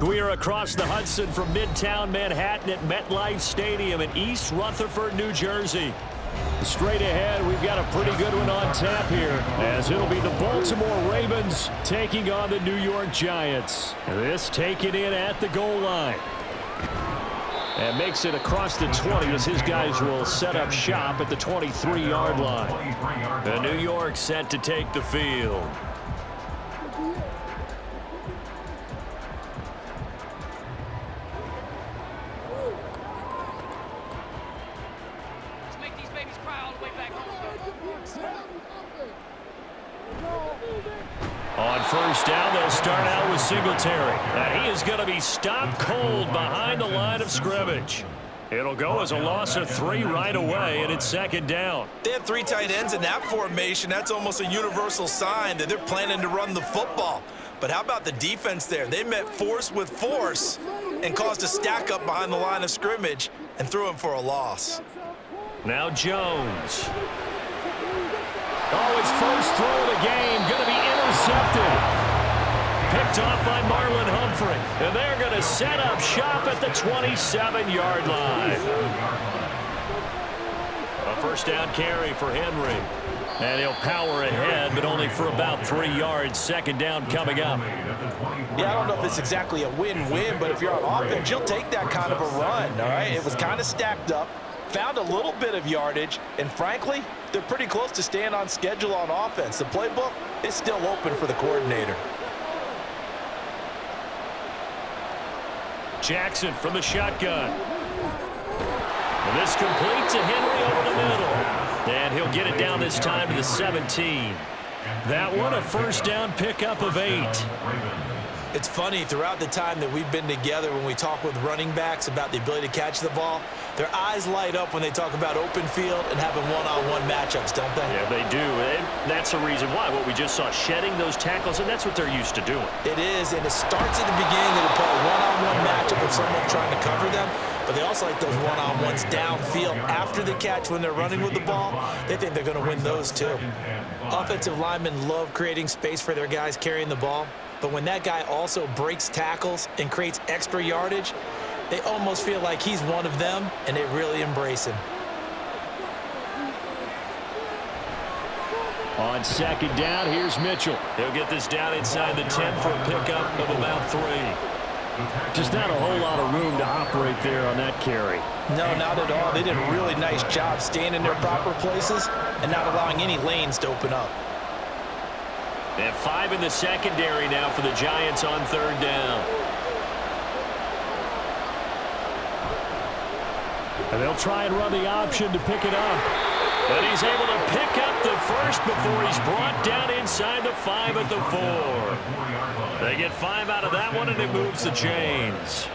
We are across the Hudson from Midtown Manhattan at MetLife Stadium in East Rutherford, New Jersey. Straight ahead, we've got a pretty good one on tap here, as it'll be the Baltimore Ravens taking on the New York Giants. This taken in at the goal line. And makes it across the 20 as his guys will set up shop at the 23-yard line. The New York set to take the field. On first down, they'll start out with Singletary. And he is going to be stopped cold behind the line of scrimmage. It'll go as a loss of 3 right away, and it's second down. They have 3 tight ends in that formation. That's almost a universal sign that they're planning to run the football. But how about the defense there? They met force with force and caused a stack up behind the line of scrimmage and threw him for a loss. Now Jones. Oh, his first throw of the game going to be intercepted. Picked off by Marlon Humphrey. And they're going to set up shop at the 27-yard line. A first down carry for Henry. And he'll power ahead, but only for about 3 yards. Second down coming up. Yeah, I don't know if it's exactly a win-win, but if you're on offense, you'll take that kind of a run, all right? It was kind of stacked up. Found a little bit of yardage, and frankly, they're pretty close to staying on schedule on offense. The playbook is still open for the coordinator. Jackson from the shotgun. And this complete to Henry over the middle. And he'll get it down this time to the 17. That one a first down pickup of 8. It's funny, throughout the time that we've been together, when we talk with running backs about the ability to catch the ball, their eyes light up when they talk about open field and having one-on-one matchups, don't they? Yeah, they do. And that's the reason why. What we just saw, shedding those tackles, and that's what they're used to doing. It is, and it starts at the beginning of the play, one-on-one matchup with someone trying to cover them, but they also like those one-on-ones downfield after the catch when they're running with the ball. They think they're going to win those too. Offensive linemen love creating space for their guys carrying the ball. But when that guy also breaks tackles and creates extra yardage, they almost feel like he's one of them, and they really embrace him. On second down, here's Mitchell. He'll get this down inside the 10 for a pickup of about 3. Just not a whole lot of room to operate there on that carry. No, not at all. They did a really nice job staying in their proper places and not allowing any lanes to open up. They have 5 in the secondary now for the Giants on third down. And they'll try and run the option to pick it up. And he's able to pick up the first before he's brought down inside the 5 at the 4. They get 5 out of that one, and it moves the chains.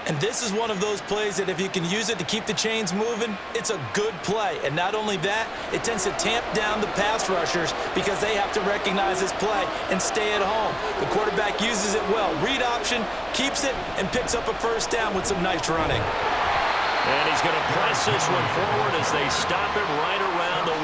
And this is one of those plays that if you can use it to keep the chains moving, it's a good play. And not only that, it tends to tamp down the pass rushers because they have to recognize this play and stay at home. The quarterback uses it well. Read option, keeps it, and picks up a first down with some nice running. And he's going to press this one forward as they stop him right around the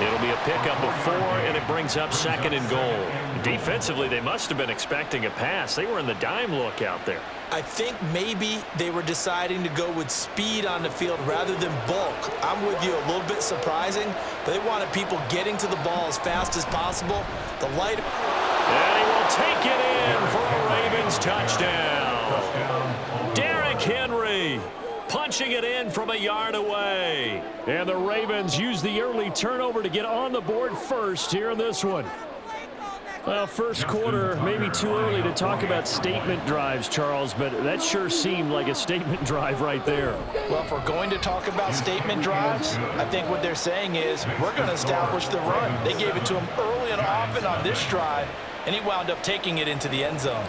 1. It'll be a pickup of 4, and it brings up second and goal. Defensively, they must have been expecting a pass. They were in the dime look out there. I think maybe they were deciding to go with speed on the field rather than bulk. I'm with you, a little bit surprising, but they wanted people getting to the ball as fast as possible. The light. And he will take it in for a Ravens touchdown. Derrick Henry punching it in from a yard away. And the Ravens use the early turnover to get on the board first here in this one. Well, first quarter, maybe too early to talk about statement drives, Charles, but that sure seemed like a statement drive right there. Well, if we're going to talk about statement drives, I think what they're saying is we're going to establish the run. They gave it to him early and often on this drive, and he wound up taking it into the end zone.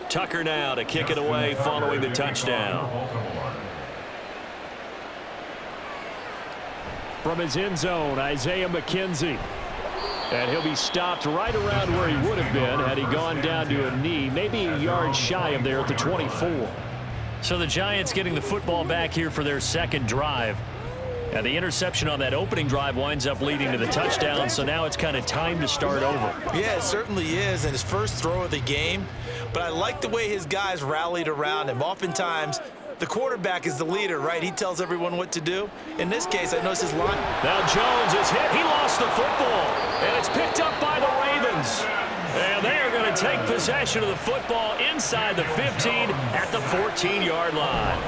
Tucker now to kick it away following the touchdown. From his end zone, Isaiah McKenzie. And he'll be stopped right around where he would have been had he gone down to a knee, maybe a yard shy of there at the 24. So the Giants getting the football back here for their second drive. And the interception on that opening drive winds up leading to the touchdown, so now it's kind of time to start over. Yeah, it certainly is, and his first throw of the game. But I like the way his guys rallied around him. Oftentimes, the quarterback is the leader, right? He tells everyone what to do. In this case, I notice his line. Now Jones is hit. He lost the football, and it's picked up by the Ravens. And they are going to take possession of the football inside the 15 at the 14-yard line.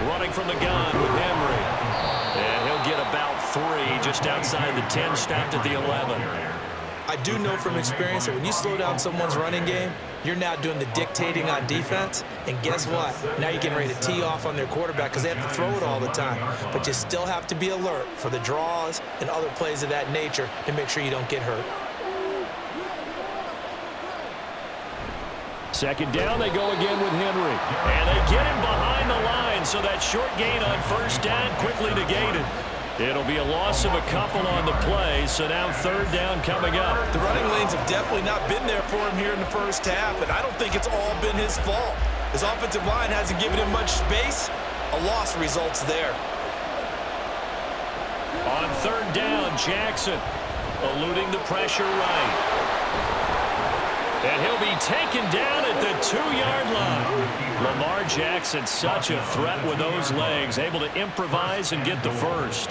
Running from the gun with Henry. And he'll get about 3 just outside the 10, stopped at the 11. I do know from experience that when you slow down someone's running game, you're now doing the dictating on defense. And guess what? Now you're getting ready to tee off on their quarterback because they have to throw it all the time. But you still have to be alert for the draws and other plays of that nature to make sure you don't get hurt. Second down, they go again with Henry. And they get him behind the line, so that short gain on first down quickly negated. It'll be a loss of a couple on the play, so now third down coming up. The running lanes have definitely not been there for him here in the first half, and I don't think it's all been his fault. His offensive line hasn't given him much space. A loss results there. On third down, Jackson eluding the pressure right. And he'll be taken down at the 2-yard line. Lamar Jackson, such a threat with those legs, able to improvise and get the first.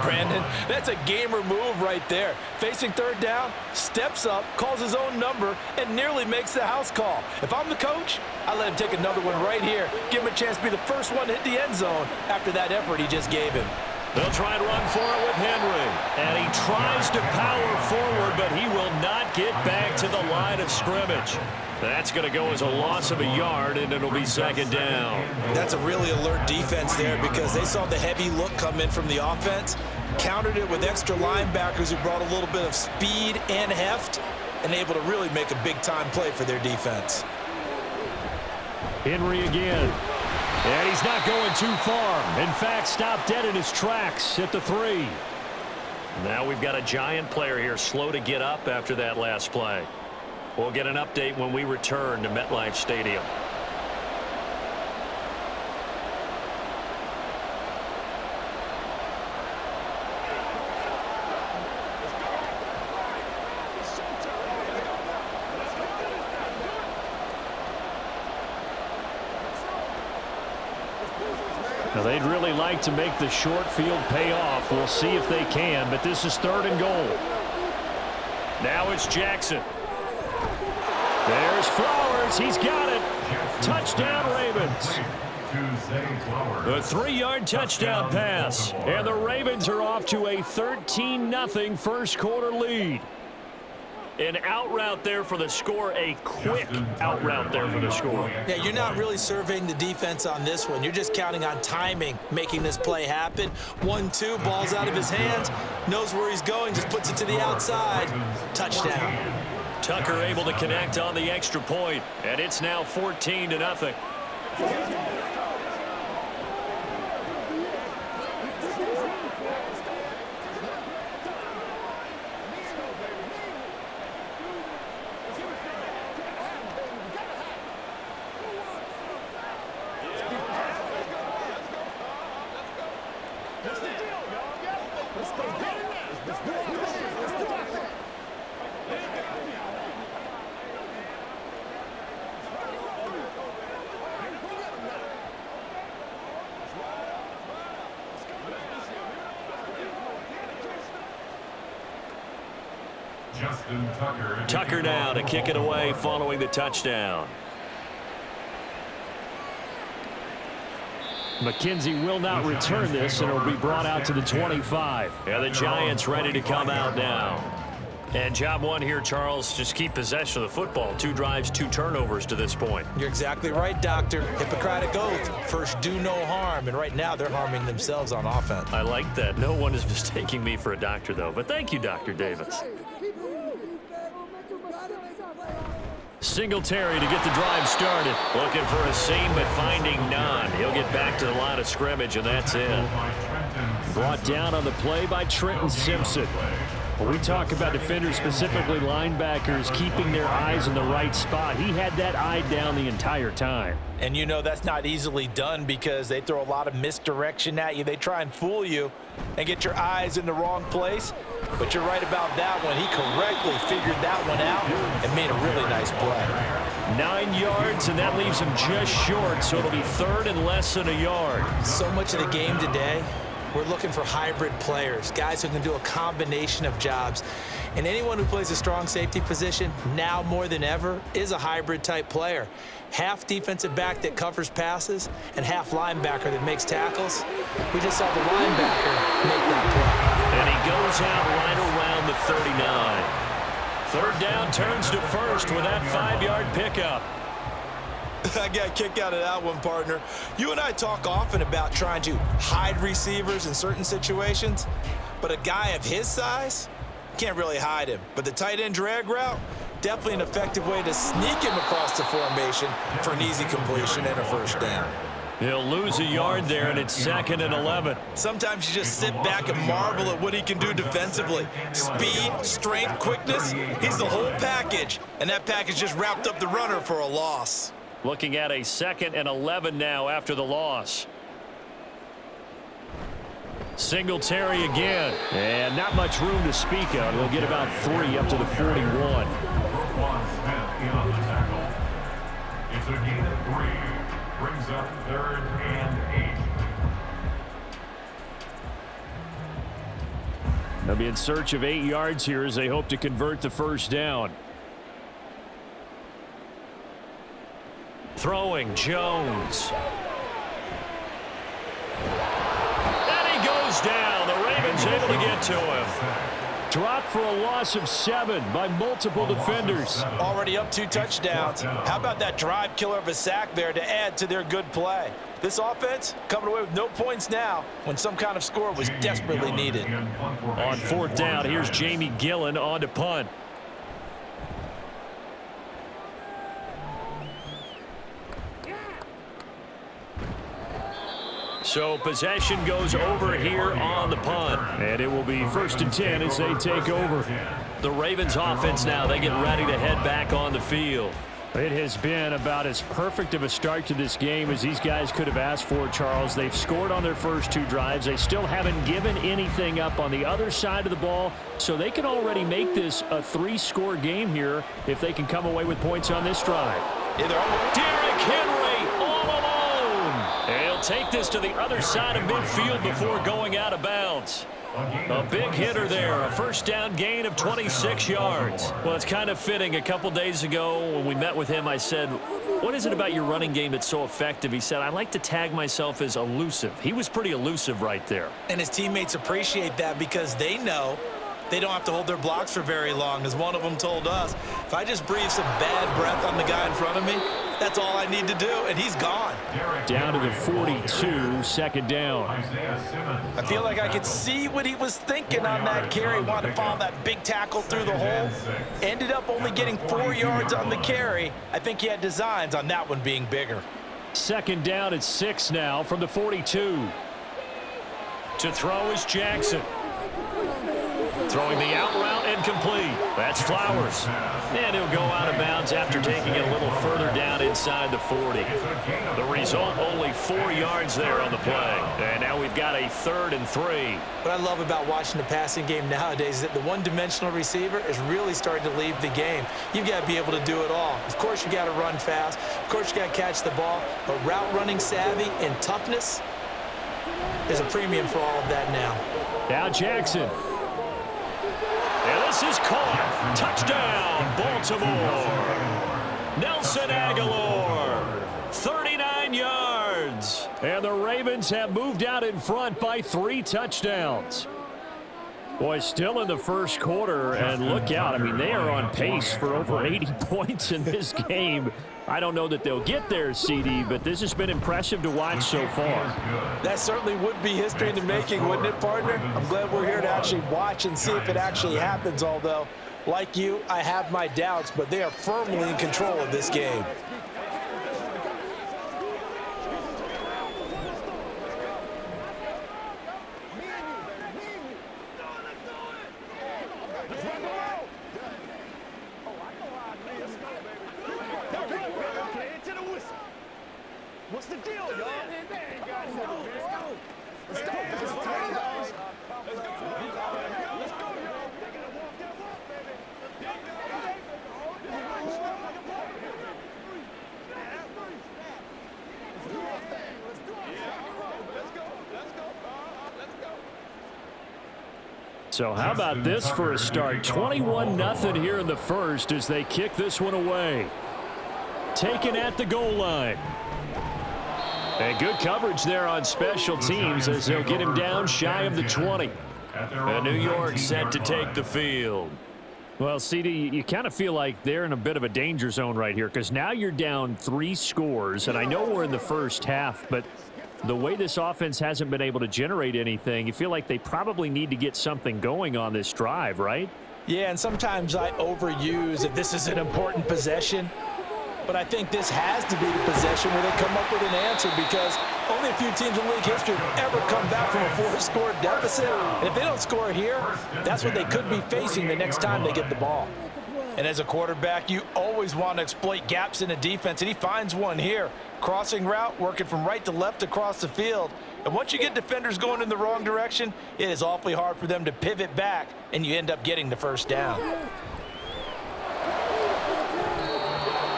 Brandon, that's a gamer move right there. Facing third down, steps up, calls his own number, and nearly makes the house call. If I'm the coach, I let him take another one right here. Give him a chance to be the first one to hit the end zone after that effort he just gave him. They'll try and run for it with Henry. And he tries to power forward, but he will not get back to the line of scrimmage. That's going to go as a loss of a yard, and it'll be second down. That's a really alert defense there because they saw the heavy look come in from the offense, countered it with extra linebackers who brought a little bit of speed and heft, and able to really make a big-time play for their defense. Henry again. And he's not going too far. In fact, stopped dead in his tracks at the 3. Now we've got a Giant player here slow to get up after that last play. We'll get an update when we return to MetLife Stadium. Now, they'd really like to make the short field pay off. We'll see if they can, but this is third and goal. Now it's Jackson. There's Flowers. He's got it. Touchdown, Ravens. A 3-yard touchdown pass. And the Ravens are off to a 13-0 first quarter lead. An out route there for the score, a quick out route there for the score. Yeah, you're not really surveying the defense on this one. You're just counting on timing, making this play happen. 1-2, ball's out of his hands, knows where he's going, just puts it to the outside. Touchdown. Tucker able to connect on the extra point, and it's now 14-0. Tucker now to kick it away following the touchdown. McKenzie will not return this, and it will be brought out to the 25. And the Giants ready to come out now. And job one here, Charles, just keep possession of the football. 2 drives, 2 turnovers to this point. You're exactly right, Doctor. Hippocratic oath. First, do no harm. And right now, they're harming themselves on offense. I like that. No one is mistaking me for a doctor, though. But thank you, Dr. Davis. Singletary to get the drive started. Looking for a seam, but finding none. He'll get back to the line of scrimmage, and that's it. Brought down on the play by Trenton Simpson. When we talk about defenders, specifically linebackers, keeping their eyes in the right spot, he had that eye down the entire time. And you know that's not easily done because they throw a lot of misdirection at you. They try and fool you and get your eyes in the wrong place. But you're right about that one. He correctly figured that one out and made a really nice play. 9 yards, and that leaves him just short, so it'll be 3rd and less than a yard. So much of the game today, we're looking for hybrid players, guys who can do a combination of jobs. And anyone who plays a strong safety position, now more than ever, is a hybrid type player. Half defensive back that covers passes and half linebacker that makes tackles. We just saw the linebacker make that play. And he goes out right around the 39. 3rd down, turns to first with that 5-yard pickup. I got a kick out of that one, partner. You and I talk often about trying to hide receivers in certain situations, but a guy of his size can't really hide him. But the tight end drag route, definitely an effective way to sneak him across the formation for an easy completion and a 1st down. He'll lose a yard there, and it's 2nd and 11. Sometimes you just sit back and marvel at what he can do defensively. Speed, strength, quickness, he's the whole package. And that package just wrapped up the runner for a loss. Looking at a 2nd and 11 now after the loss. Singletary again. And not much room to speak of. He'll get about 3 up to the 41. It's a gain of 3. Brings up 3rd and 8. They'll be in search of 8 yards here as they hope to convert the 1st down. Throwing, Jones. And he goes down. The Ravens able to get to him. Dropped for a loss of 7 by multiple defenders. Already up 2 touchdowns. How about that drive killer of a sack there to add to their good play? This offense coming away with no points now when some kind of score was desperately needed. On 4th down, here's Jamie Gillen on to punt. So possession goes over here on the punt. And it will be 1st and 10 as they take over. The Ravens offense now, they get ready to head back on the field. It has been about as perfect of a start to this game as these guys could have asked for, Charles. They've scored on their first 2 drives. They still haven't given anything up on the other side of the ball, so they can already make this a 3-score game here if they can come away with points on this drive. Derrick Henry all alone. And he'll take this to the other side of midfield before going out of bounds. A big hitter there, a 1st down gain of 26 yards. Well, it's kind of fitting. A couple days ago when we met with him, I said, what is it about your running game that's so effective? He said, I like to tag myself as elusive. He was pretty elusive right there. And his teammates appreciate that because they know they don't have to hold their blocks for very long. As one of them told us, if I just breathe some bad breath on the guy in front of me, that's all I need to do, and he's gone. Down to the 42, 2nd down. I feel like I could see what he was thinking on that carry. Wanted to follow that big tackle through the hole. Ended up only getting 4 yards on the carry. I think he had designs on that one being bigger. 2nd down at 6 now from the 42. To throw is Jackson. Throwing the out route and complete. That's Flowers. And he'll go out of bounds after taking it a little further down inside the 40. The result, only 4 yards there on the play. And now we've got a 3rd and 3. What I love about watching the passing game nowadays is that the one-dimensional receiver is really starting to leave the game. You've got to be able to do it all. Of course, you got to run fast. Of course, you got to catch the ball. But route running savvy and toughness is a premium for all of that now. Now Jackson. And this is caught. Touchdown, Baltimore. Nelson Aguilar, 39 yards. And the Ravens have moved out in front by 3 touchdowns. Boy, still in the first quarter, and look out. I mean, they are on pace for over 80 points in this game. I don't know that they'll get there, CD, but this has been impressive to watch so far. That certainly would be history in the making, wouldn't it, partner? I'm glad we're here to actually watch and see if it actually happens, although, like you, I have my doubts, but they are firmly in control of this game. What's the deal, y'all? Let's go. So how about this for a start? 21-0 here in the first as they kick this one away. Taken at the goal line. And good coverage there on special teams as they'll get him down shy of the 20. And New York set to take the field. Well, CD, you kind of feel like they're in a bit of a danger zone right here because now you're down 3 scores, and I know we're in the first half, but the way this offense hasn't been able to generate anything, you feel like they probably need to get something going on this drive, right? Yeah, and sometimes I overuse if this is an important possession. But I think this has to be the possession where they come up with an answer because only a few teams in league history have ever come back from a 4-score deficit. And if they don't score here, that's what they could be facing the next time they get the ball. And as a quarterback, you always want to exploit gaps in a defense, and he finds one here. Crossing route, working from right to left across the field. And once you get defenders going in the wrong direction, it is awfully hard for them to pivot back, and you end up getting the first down.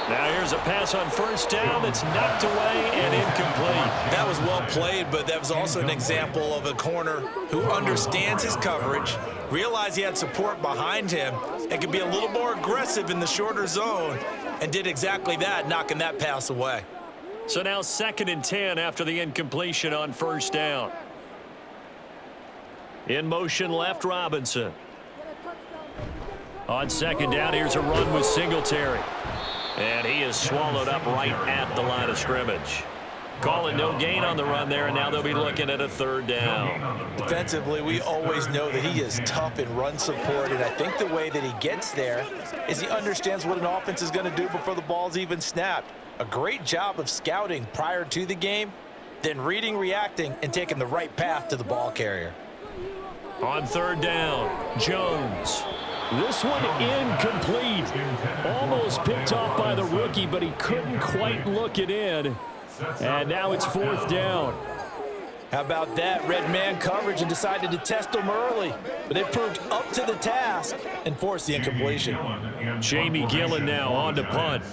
Now here's a pass on first down that's knocked away and incomplete. That was well played, but that was also an example of a corner who understands his coverage, realized he had support behind him, and could be a little more aggressive in the shorter zone, and did exactly that, knocking that pass away. So now 2nd and 10 after the incompletion on first down. In motion left, Robinson. On 2nd down, here's a run with Singletary. And he is swallowed up right at the line of scrimmage. Calling no gain on the run there, and now they'll be looking at a 3rd down. Defensively, we always know that he is tough in run support, and I think the way that he gets there is he understands what an offense is going to do before the ball's even snapped. A great job of scouting prior to the game, then reading, reacting, and taking the right path to the ball carrier. On 3rd down, Jones. This one incomplete. Almost picked off by the rookie, but he couldn't quite look it in. And now it's 4th down. How about that? Red man coverage and decided to test him early. But it proved up to the task and forced the incompletion. Jamie Gillen now on to punt.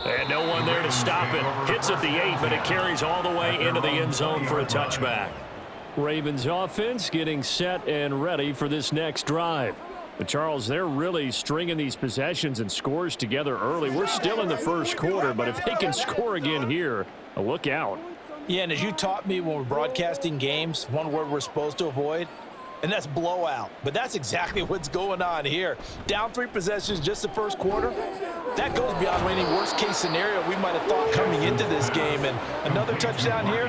And no one there to stop it. Hits at the 8, but it carries all the way into the end zone for a touchback. Ravens offense getting set and ready for this next drive. But Charles, they're really stringing these possessions and scores together early. We're still in the first quarter, but if they can score again here, look out. Yeah, and as you taught me when we're broadcasting games, one word we're supposed to avoid, and that's blowout. But that's exactly what's going on here. Down 3 possessions just the first quarter. That goes beyond any worst-case scenario we might have thought coming into this game. And another touchdown here,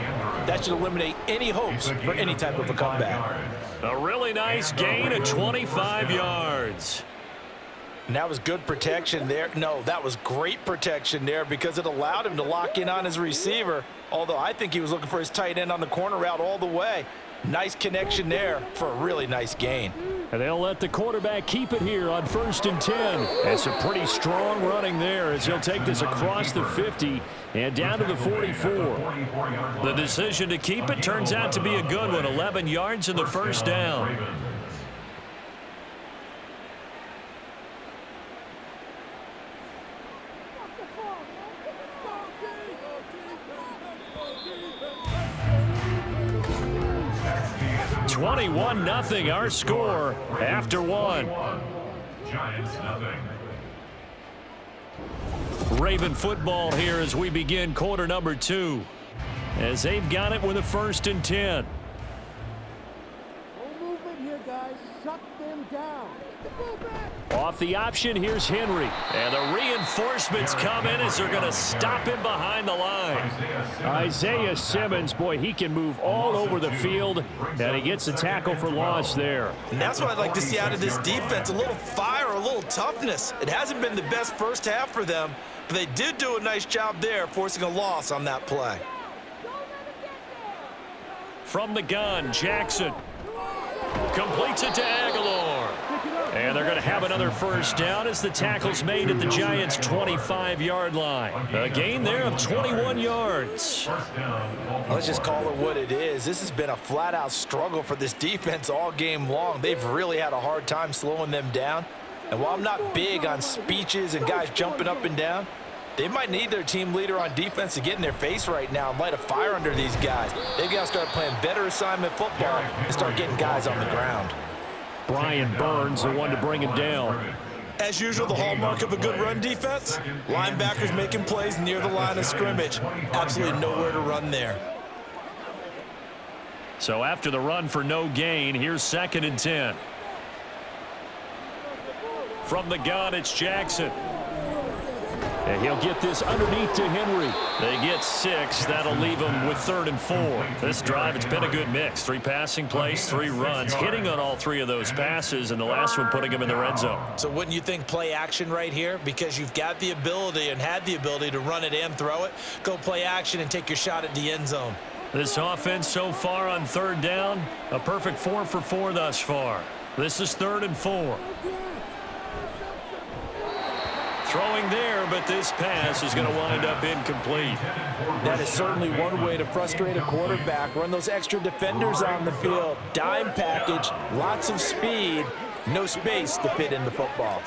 that should eliminate any hopes for any type of a comeback. A really nice gain of 25 yards. And that was good protection there. No, that was great protection there because it allowed him to lock in on his receiver, although I think he was looking for his tight end on the corner route all the way. Nice connection there for a really nice gain. And they'll let the quarterback keep it here on 1st and 10. It's a pretty strong running there as he'll take this across the 50 and down to the 44. The decision to keep it turns out to be a good one. 11 yards in the first down. $21-0 our score after 1. Giants nothing. Raven football here as we begin quarter number 2. As they've got it with a 1st and 10. No movement here, guys. Shut them down. Off the option, here's Henry. And the reinforcements come in as they're going to stop him behind the line. Isaiah Simmons, boy, he can move all over the field, and he gets a tackle for loss there. And that's what I'd like to see out of this defense, a little fire, a little toughness. It hasn't been the best first half for them, but they did do a nice job there, forcing a loss on that play. From the gun, Jackson completes it to Aguilar. And they're going to have another 1st down as the tackle's made at the Giants' 25-yard line. A gain there of 21 yards. Let's just call it what it is. This has been a flat-out struggle for this defense all game long. They've really had a hard time slowing them down. And while I'm not big on speeches and guys jumping up and down, they might need their team leader on defense to get in their face right now and light a fire under these guys. They've got to start playing better assignment football and start getting guys on the ground. Brian Burns, the one to bring him down. As usual, the hallmark of a good run defense, linebackers making plays near the line of scrimmage. Absolutely nowhere to run there. So after the run for no gain, here's 2nd and 10. From the gun, it's Jackson. And he'll get this underneath to Henry. They get 6. That'll leave them with 3rd and 4. This drive, it's been a good mix. 3 passing plays, 3 runs, hitting on all 3 of those passes, and the last one putting him in the red zone. So wouldn't you think play action right here? Because you've got the ability and had the ability to run it and throw it. Go play action and take your shot at the end zone. This offense so far on 3rd down, a perfect 4 for 4 thus far. This is 3rd and 4. Throwing there, but this pass is going to wind up incomplete. That is certainly one way to frustrate a quarterback. Run those extra defenders on the field. Dime package, lots of speed, no space to fit in the football.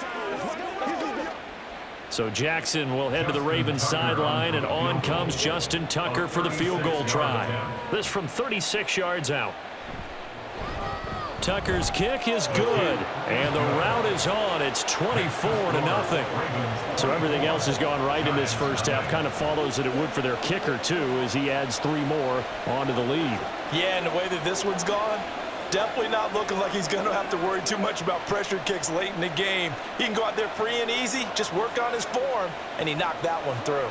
So Jackson will head to the Ravens sideline, and on comes Justin Tucker for the field goal try. This from 36 yards out. Tucker's kick is good, and the route is on. It's 24-0. So everything else has gone right in this first half. Kind of follows that it would for their kicker, too, as he adds 3 more onto the lead. Yeah, and the way that this one's gone, definitely not looking like he's going to have to worry too much about pressure kicks late in the game. He can go out there free and easy, just work on his form, and he knocked that one through.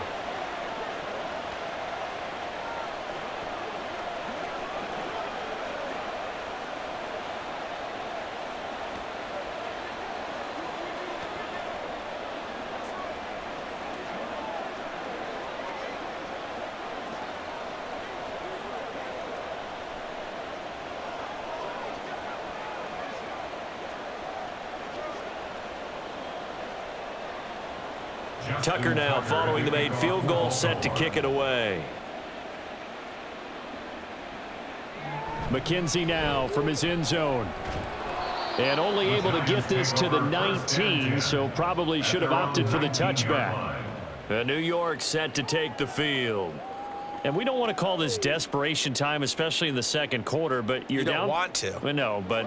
Tucker now following the made field goal, set to kick it away. McKenzie now from his end zone. And only able to get this to the 19, so probably should have opted for the touchback. New York set to take the field. And we don't want to call this desperation time, especially in the second quarter, but you're down. You don't want to. Well, no, but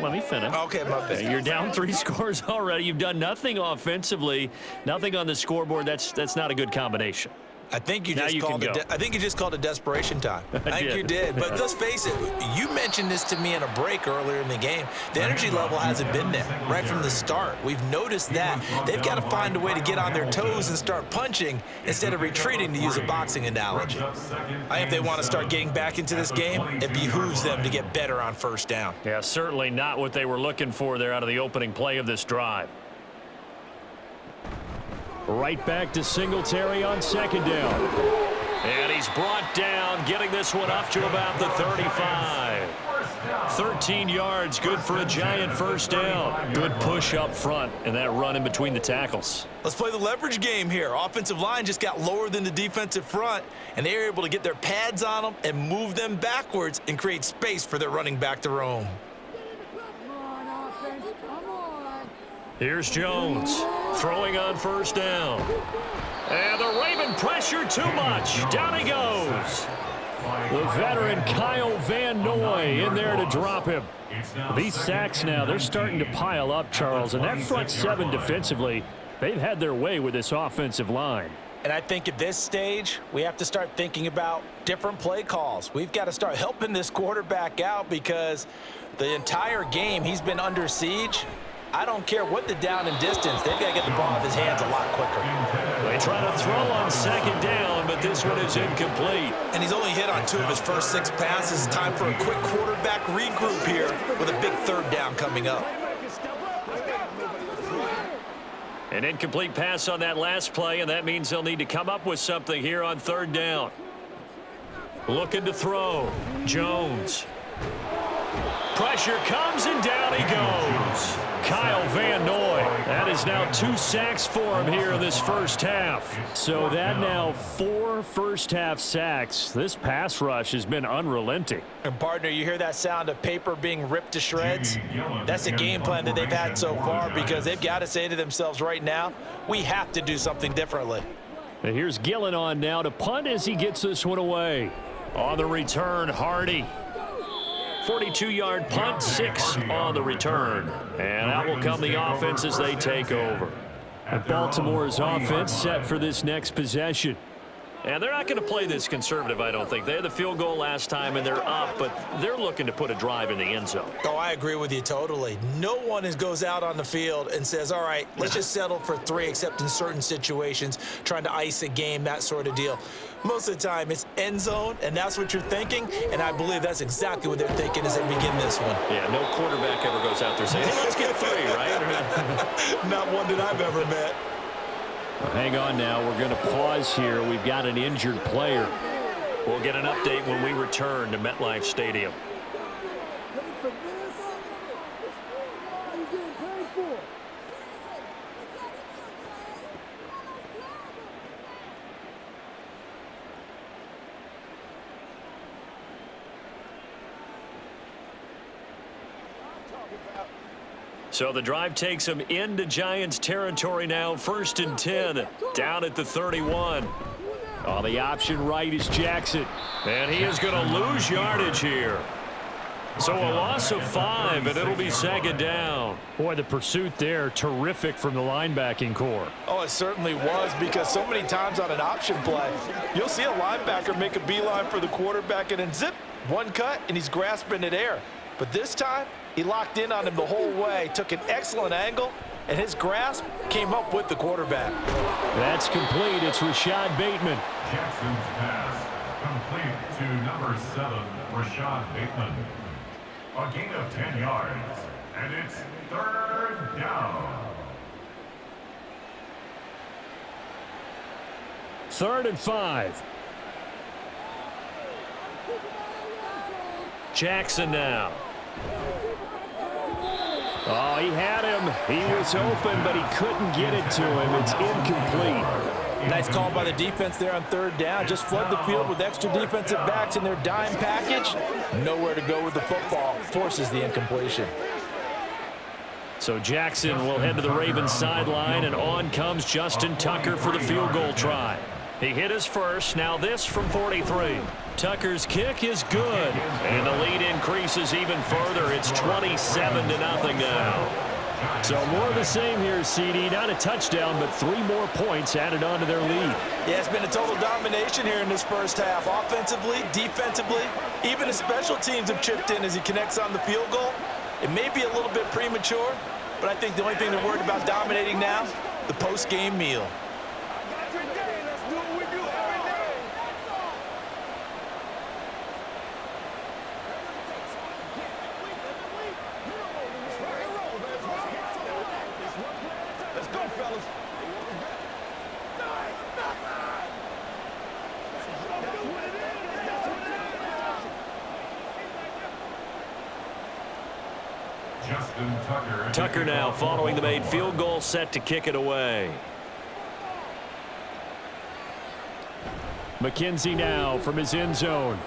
let me finish. Okay, my bad. You're down 3 scores already. You've done nothing offensively, nothing on the scoreboard. That's not a good combination. I think you just called it desperation time. I think you did. But let's face it, you mentioned this to me in a break earlier in the game. The energy level hasn't been there right from the start. We've noticed that. They've got to find a way to get on their toes and start punching instead of retreating, to use a boxing analogy. I think if they want to start getting back into this game, it behooves them to get better on first down. Yeah, certainly not what they were looking for there out of the opening play of this drive. Right back to Singletary on second down. And he's brought down, getting this one up to about the 35. 13 yards, good for a Giant first down. Good push up front, and that run in between the tackles. Let's play the leverage game here. Offensive line just got lower than the defensive front, and they were able to get their pads on them and move them backwards and create space for their running back to roam. Here's Jones throwing on first down. And the Raven pressure too much. Down he goes. The veteran Kyle Van Noy in there to drop him. These sacks now, they're starting to pile up, Charles. And that front seven defensively, They've had their way with this offensive line. And I think at this stage, we have to start thinking about different play calls. We've got to start helping this quarterback out because the entire game he's been under siege. I don't care what the down and distance. They've got to get the ball out of his hands a lot quicker. They try to throw on second down, but this one is incomplete. And he's only hit on 2 of his first 6 passes. Time for a quick quarterback regroup here with a big third down coming up. An incomplete pass on that last play, and that means they'll need to come up with something here on third down. Looking to throw. Jones. Pressure comes, and down he goes. Kyle Van Noy. That is now 2 sacks for him here in this first half. So that now 4 first-half sacks. This pass rush has been unrelenting. And, partner, you hear that sound of paper being ripped to shreds? That's the game plan that they've had so far because they've got to say to themselves right now, we have to do something differently. And here's Gillen on now to punt as he gets this one away. On the return, Hardy. 42-yard punt, 6 on the return. And out will come the offense as they take over. And Baltimore's offense set for this next possession. And they're not going to play this conservative, I don't think. They had the field goal last time, and they're up, but they're looking to put a drive in the end zone. Oh, I agree with you totally. No one goes out on the field and says, all right, let's just settle for 3, except in certain situations, trying to ice a game, that sort of deal. Most of the time, it's end zone, and that's what you're thinking, and I believe that's exactly what they're thinking as they begin this one. Yeah, no quarterback ever goes out there saying, hey, let's get 3, right? Not one that I've ever met. Well, hang on now. We're going to pause here. We've got an injured player. We'll get an update when we return to MetLife Stadium. So the drive takes them into Giants territory now. 1st and 10, down at the 31. On the option right is Jackson. And he is going to lose yardage here. So a loss of 5, and it'll be 2nd down. Boy, the pursuit there, terrific from the linebacking core. Oh, it certainly was, because so many times on an option play, you'll see a linebacker make a beeline for the quarterback and then zip, one cut, and he's grasping at air. But this time, he locked in on him the whole way, took an excellent angle, and his grasp came up with the quarterback. That's complete. It's Rashad Bateman. Jackson's pass complete to number 7, Rashad Bateman. A gain of 10 yards, and it's 3rd down. 3rd and 5. Jackson now. Oh, he had him. He was open, but he couldn't get it to him. It's incomplete. Nice call by the defense there on 3rd down. Just flood the field with extra defensive backs in their dime package. Nowhere to go with the football. Forces the incompletion. So Jackson will head to the Ravens sideline, and on comes Justin Tucker for the field goal try. He hit his first. Now this from 43. Tucker's kick is good, and the lead increases even further. It's 27-0 now. So more of the same here, CD. Not a touchdown, but 3 more points added on to their lead. Yeah, it's been a total domination here in this first half. Offensively, defensively, even the special teams have chipped in as he connects on the field goal. It may be a little bit premature, but I think the only thing they're worried about dominating now, the post-game meal. Tucker now following the made field goal, set to kick it away. McKenzie now from his end zone.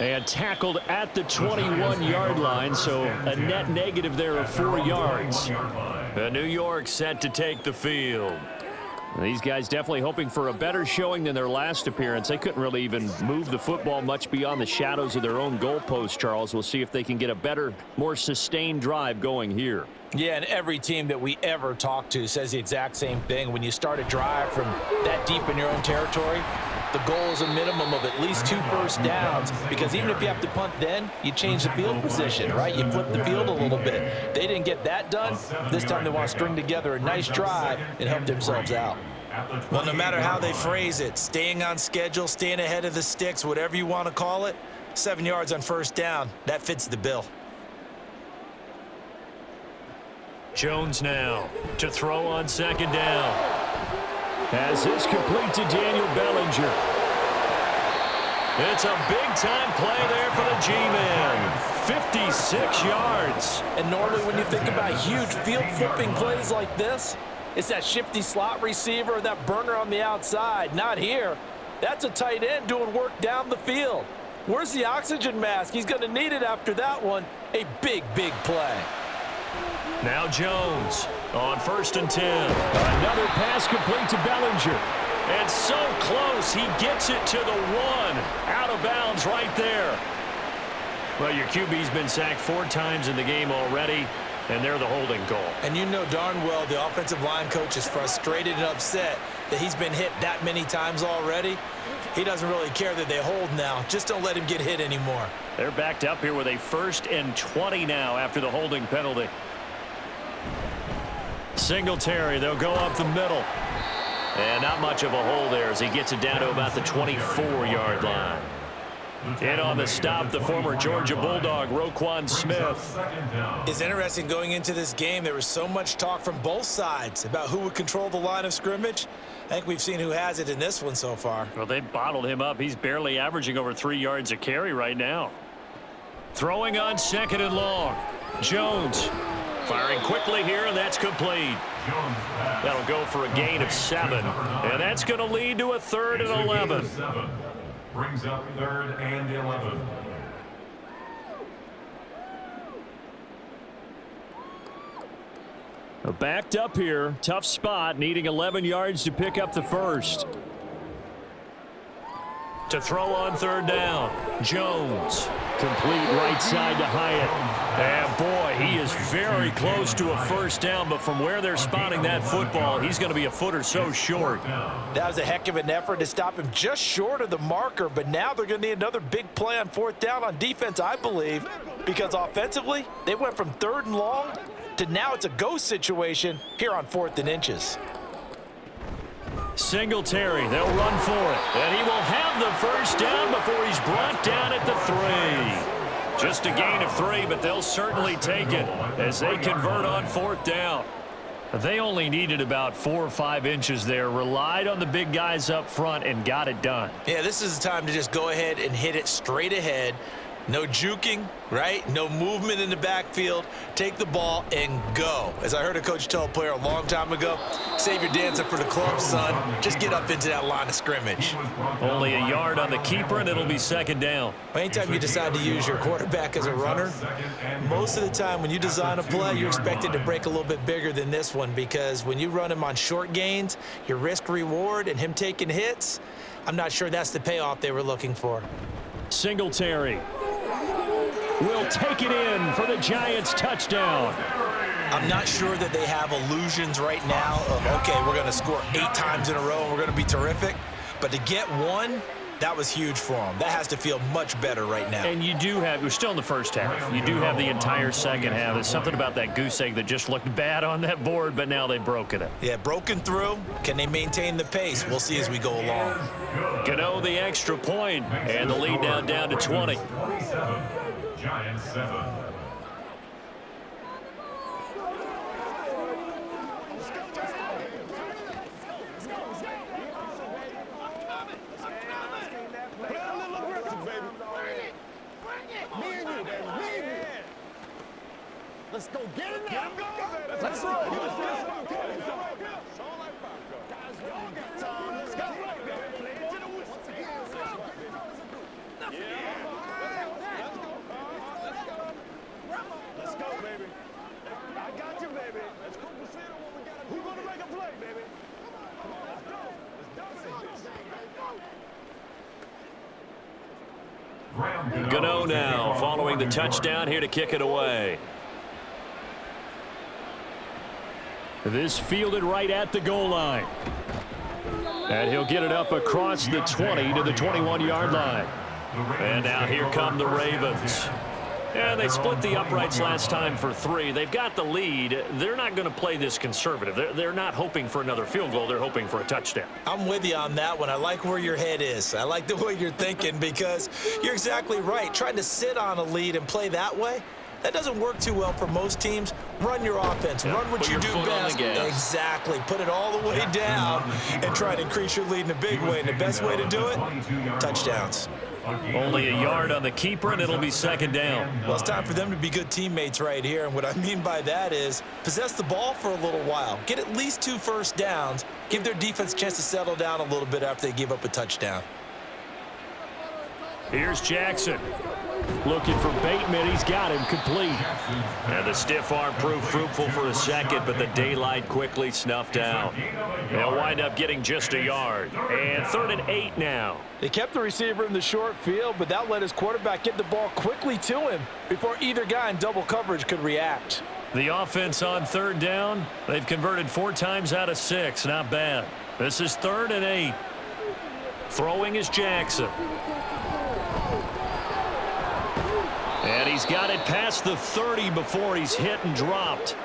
And tackled at the 21-yard line, so a net negative there of 4 yards. New York set to take the field. These guys definitely hoping for a better showing than their last appearance. They couldn't really even move the football much beyond the shadows of their own goalpost, Charles. We'll see if they can get a better, more sustained drive going here. Yeah, and every team that we ever talk to says the exact same thing. When you start a drive from that deep in your own territory, the goal is a minimum of at least 2 first downs, because even if you have to punt then, you change the field position, right? You flip the field a little bit. They didn't get that done. This time they want to string together a nice drive and help themselves out. Well, no matter how they phrase it, staying on schedule, staying ahead of the sticks, whatever you want to call it, 7 yards on first down, that fits the bill. Jones now to throw on second down. As this complete to Daniel Bellinger. It's a big-time play there for the G-Man. 56 yards. And normally when you think about huge field flipping plays like this, it's that shifty slot receiver or that burner on the outside. Not here. That's a tight end doing work down the field. Where's the oxygen mask? He's going to need it after that one. A big, big play. Now Jones on 1st and 10. Another pass complete to Bellinger. And so close, he gets it to the 1. Out of bounds right there. Well, your QB's been sacked 4 times in the game already, and they're the holding call. And you know darn well the offensive line coach is frustrated and upset that he's been hit that many times already. He doesn't really care that they hold now. Just don't let him get hit anymore. They're backed up here with a 1st and 20 now after the holding penalty. Singletary, they'll go up the middle. And not much of a hole there as he gets it down to about the 24-yard line. In on the stop, the former Georgia Bulldog, Roquan Smith. It's interesting going into this game. There was so much talk from both sides about who would control the line of scrimmage. I think we've seen who has it in this one so far. Well, they bottled him up. He's barely averaging over 3 yards a carry right now. Throwing on 2nd and long. Jones firing quickly here, and that's complete. That'll go for a gain of 7. And that's going to lead to a 3rd and 11. Brings up 3rd and 11. Backed up here. Tough spot, needing 11 yards to pick up the 1st. To throw on 3rd down. Jones. Complete right side to Hyatt. And boy, he is very close to a 1st down, but from where they're spotting that football, he's going to be a foot or so short. That was a heck of an effort to stop him just short of the marker, but now they're going to need another big play on 4th down on defense, I believe, because offensively, they went from 3rd and long to now it's a go situation here on 4th and inches. Singletary, they'll run for it. And he will have the 1st down before he's brought down at the 3. Just a gain of 3, but they'll certainly take it as they convert on 4th down. They only needed about 4 or 5 inches there, relied on the big guys up front, and got it done. Yeah, this is the time to just go ahead and hit it straight ahead. No juking, right? No movement in the backfield. Take the ball and go. As I heard a coach tell a player a long time ago, save your dancing for the club, son. Just get up into that line of scrimmage. Only a yard on the keeper, and it'll be 2nd down. Anytime you decide to use your quarterback as a runner, most of the time when you design a play, you expect it to break a little bit bigger than this one, because when you run him on short gains, your risk-reward and him taking hits, I'm not sure that's the payoff they were looking for. Singletary will take it in for the Giants touchdown. I'm not sure that they have illusions right now of, okay, we're going to score 8 times in a row and we're going to be terrific. But to get 1, that was huge for them. That has to feel much better right now. And you do have, we're still in the first half. You do have the entire second half. There's something about that goose egg that just looked bad on that board, but now they've broken it. Yeah, broken through. Can they maintain the pace? We'll see as we go along. Gano the extra point, and the lead now down to 20. Giants 7. Let's go get it now. Let's roll. Let's go, baby. I got you, baby. Let's go. Who's gonna make a play, baby? Gano now following the touchdown here to kick it away. This fielded right at the goal line. And he'll get it up across the 20 to the 21-yard line. And now here come the Ravens. And they split the uprights last time for 3. They've got the lead. They're not going to play this conservative. They're not hoping for another field goal. They're hoping for a touchdown. I'm with you on that one. I like where your head is. I like the way you're thinking because you're exactly right. Trying to sit on a lead and play that way, that doesn't work too well for most teams. Run your offense. Run what you do best. Exactly. Put it all the way down and try to increase your lead in a big way. And the best way to do it, touchdowns. Only a yard on the keeper, and it'll be second down. Well, it's time for them to be good teammates right here. And what I mean by that is possess the ball for a little while. Get at least 2 first downs. Give their defense a chance to settle down a little bit after they give up a touchdown. Here's Jackson. Looking for Bateman. He's got him complete. And the stiff arm proved fruitful for a second, but the daylight quickly snuffed out. They'll wind up getting just a yard. And 3rd and 8 now. They kept the receiver in the short field, but that let his quarterback get the ball quickly to him before either guy in double coverage could react. The offense on 3rd down. They've converted 4 times out of 6. Not bad. This is 3rd and 8. Throwing is Jackson. And he's got it past the 30 before he's hit and dropped.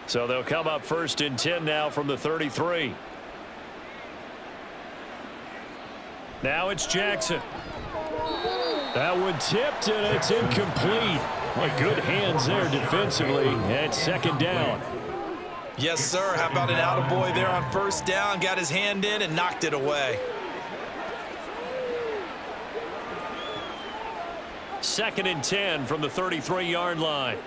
So they'll come up 1st and 10 now from the 33. Now it's Jackson. That one tipped, and it's incomplete. Well, good hands there defensively at 2nd down. Yes, sir. How about an attaboy there on 1st down? Got his hand in and knocked it away. 2nd and 10 from the 33-yard line.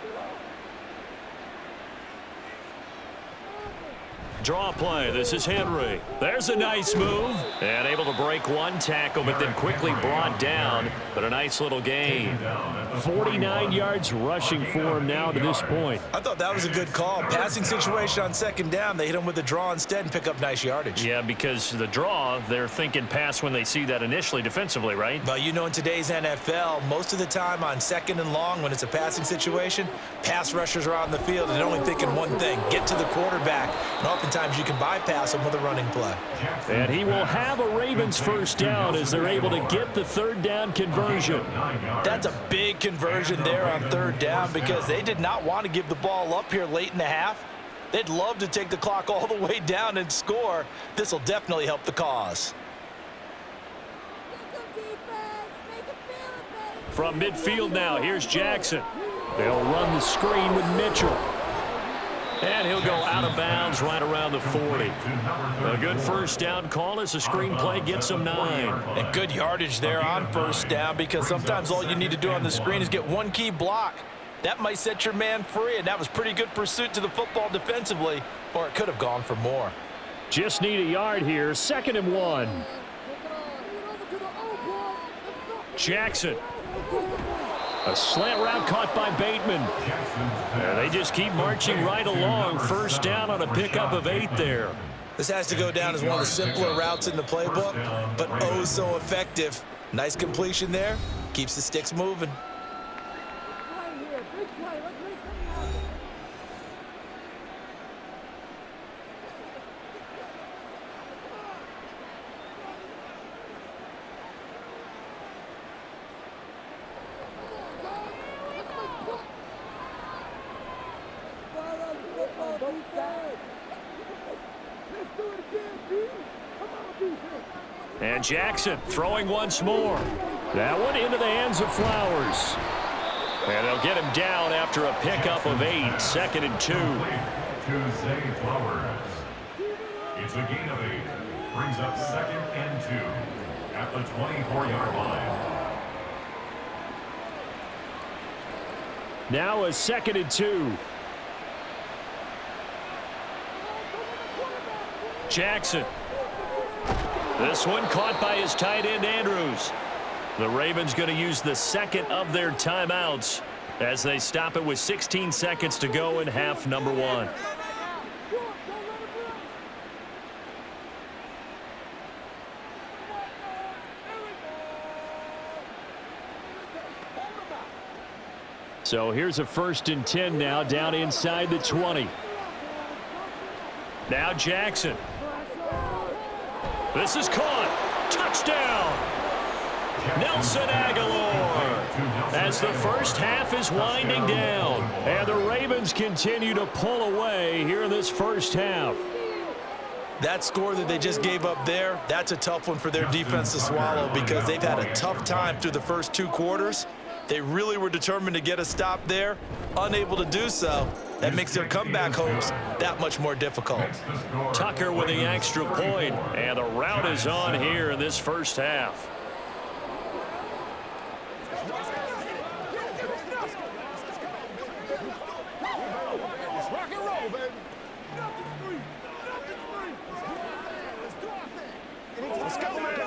Draw play. This is Henry. There's a nice move. And able to break 1 tackle, but then quickly brought down. But a nice little gain. 49 yards rushing for him now to this point. I thought that was a good call. Passing situation on 2nd down. They hit him with the draw instead and pick up nice yardage. Yeah, because the draw, they're thinking pass when they see that initially defensively, right? But you know, in today's NFL, most of the time on 2nd and long, when it's a passing situation, pass rushers are out in the field and they're only thinking one thing, get to the quarterback. And oftentimes you can bypass him with a running play. And he will have a Ravens 1st down as they're able to get the 3rd down conversion. That's a big conversion there on 3rd down because they did not want to give the ball up here late in the half. They'd love to take the clock all the way down and score. This will definitely help the cause. From midfield now, here's Jackson. They'll run the screen with Mitchell. And he'll go out of bounds right around the 40. A good 1st down call as the screen play gets him 9. And good yardage there on 1st down because sometimes all you need to do on the screen is get 1 key block. That might set your man free, and that was pretty good pursuit to the football defensively, or it could have gone for more. Just need a yard here. 2nd and 1. Jackson. A slant route caught by Bateman. And they just keep marching right along. 1st down on a pickup of 8 there. This has to go down as one of the simpler routes in the playbook, but oh so effective. Nice completion there. Keeps the sticks moving. And Jackson throwing once more. That one into the hands of Flowers. And they'll get him down after a pickup of 8. 2nd and 2. To Zay Flowers. It's a gain of 8. Brings up 2nd and 2 at the 24-yard line. Now a 2nd and 2. Jackson. This one caught by his tight end, Andrews. The Ravens going to use the 2nd of their timeouts. as they stop it with 16 seconds to go in half number 1. So here's a 1st and 10 now, down inside the 20. Now Jackson. This is caught. Touchdown. Nelson Aguilar. As the first half is winding down. And the Ravens continue to pull away here in this first half. That score that they just gave up there, that's a tough one for their defense to swallow because they've had a tough time through the first 2 quarters. They really were determined to get a stop there, unable to do so. That makes their comeback hopes that much more difficult. Tucker with the extra point, and the rout is on here in this first half. Rock and roll, baby. Let's go, man.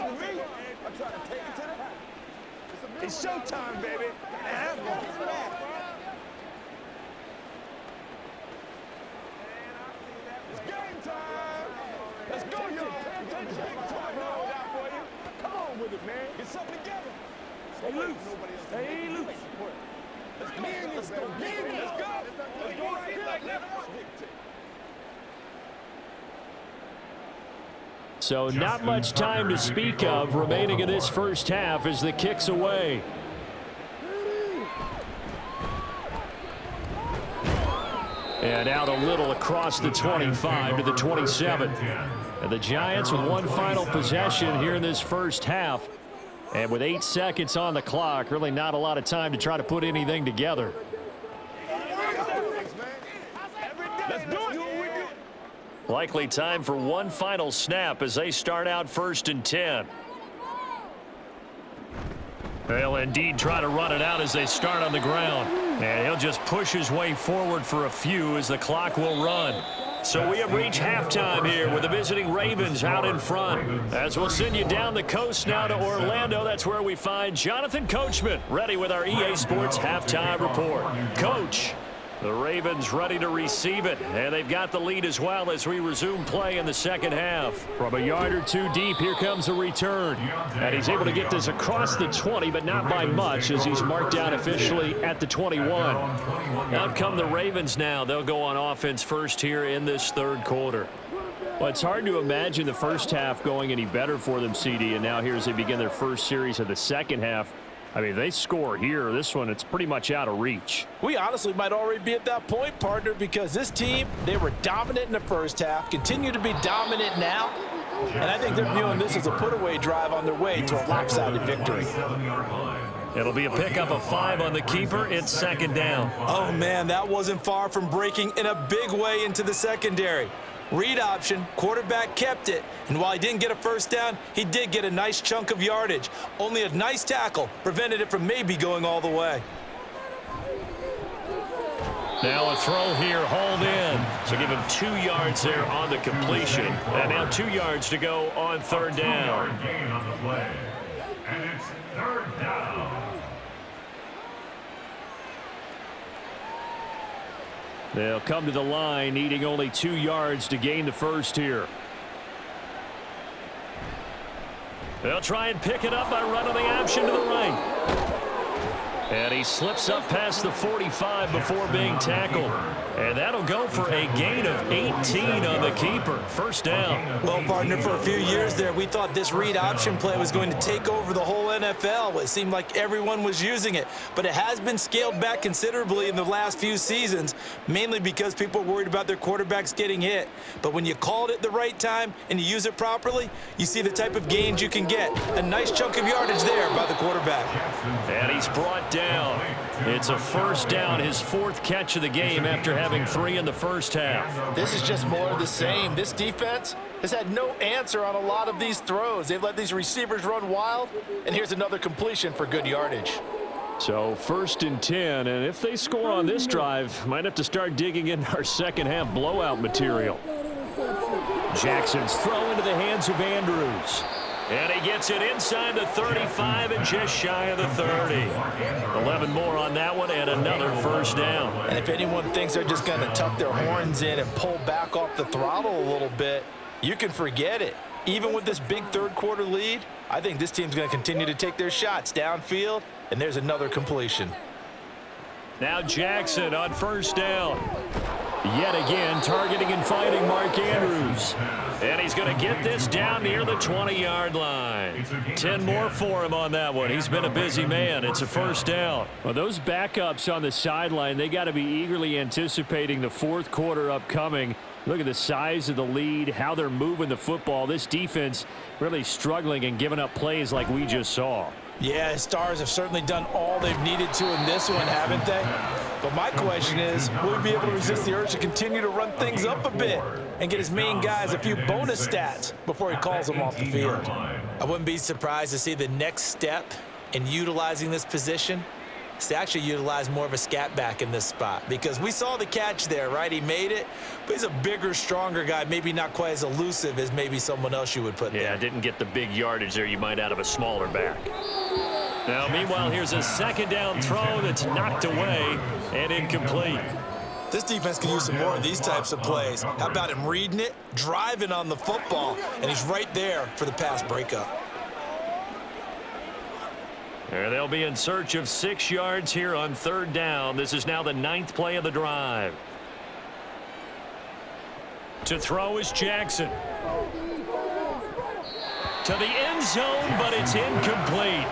I'm trying to take it to the house. It's showtime, baby. It's game time. Let's go, y'all. Come on with it, man. Get something together. Stay loose. Stay loose. Let's go. Let's go. Let's go. Let's go right here like that. So not much time to speak of remaining in this first half as the kick's away. And out a little across the 25 to the 27. And the Giants with one final possession here in this first half. And with 8 seconds on the clock, really not a lot of time to try to put anything together. Let's do it. Likely time for one final snap as they start out 1st and 10. They'll indeed try to run it out as they start on the ground. And he'll just push his way forward for a few as the clock will run. So we have reached halftime here with the visiting Ravens out in front. As we'll send you down the coast now to Orlando, that's where we find Jonathan Coachman ready with our EA Sports Halftime Report. Coach. The Ravens ready to receive it, and they've got the lead as well as we resume play in the second half. From a yard or two deep, here comes a return. And he's able to get this across the 20, but not by much as he's marked down officially at the 21. Out come the Ravens now. They'll go on offense first here in this 3rd quarter. Well, it's hard to imagine the first half going any better for them, CD, and now here as they begin their first series of the second half. I mean, they score here. This one, it's pretty much out of reach. We honestly might already be at that point, partner, because this team, they were dominant in the first half, continue to be dominant now, and I think they're viewing this as a put-away drive on their way to a lopsided victory. It'll be a pickup of 5 on the keeper. It's 2nd down. Oh, man, that wasn't far from breaking in a big way into the secondary. Read option, quarterback kept it, and while he didn't get a first down, he did get a nice chunk of yardage. Only a nice tackle prevented it from maybe going all the way. Now a throw here, hauled in. So give him 2 yards there on the completion. And now 2 yards to go on 3rd down. Gain on the play. And it's 3rd down. They'll come to the line, needing only 2 yards to gain the first here. They'll try and pick it up by running the option to the right. And he slips up past the 45 before being tackled. And that'll go for a gain of 18 on the keeper. First down. Well, partner, for a few years there, we thought this read option play was going to take over the whole NFL. It seemed like everyone was using it. But it has been scaled back considerably in the last few seasons, mainly because people are worried about their quarterbacks getting hit. But when you call it at the right time and you use it properly, you see the type of gains you can get. A nice chunk of yardage there by the quarterback. And he's brought down. It's a first down, his 4th catch of the game after having 3 in the first half. This is just more of the same. This defense has had no answer on a lot of these throws. They've let these receivers run wild, and here's another completion for good yardage. So 1st and 10, and if they score on this drive, might have to start digging in our second half blowout material. Jackson's throw into the hands of Andrews. And he gets it inside the 35 and just shy of the 30. 11 more on that one and another first down. And if anyone thinks they're just going to tuck their horns in and pull back off the throttle a little bit, you can forget it. Even with this big third-quarter lead, I think this team's going to continue to take their shots downfield, and there's another completion. Now Jackson on first down. Yet again, targeting and fighting Mark Andrews. And he's going to get this down near the 20-yard line. 10 more for him on that one. He's been a busy man. It's a first down. Well, those backups on the sideline, they got to be eagerly anticipating the fourth quarter upcoming. Look at the size of the lead, how they're moving the football. This defense really struggling and giving up plays like we just saw. Yeah, Stars have certainly done all they've needed to in this one, haven't they? But my question is, will we be able to resist the urge to continue to run things up a bit and get his main guys a few bonus stats before he calls them off the field? I wouldn't be surprised to see the next step in utilizing this position is to actually utilize more of a scat back in this spot, because we saw the catch there, right? He made it, but he's a bigger, stronger guy, maybe not quite as elusive as maybe someone else you would put there. Yeah, didn't get the big yardage there you might out of a smaller back. Now, meanwhile, here's a second down throw that's knocked away and incomplete. This defense can use some more of these types of plays. How about him reading it, driving on the football, and he's right there for the pass breakup. And they'll be in search of 6 yards here on third down. This is now the 9th play of the drive. To throw is Jackson. To the end zone, but it's incomplete.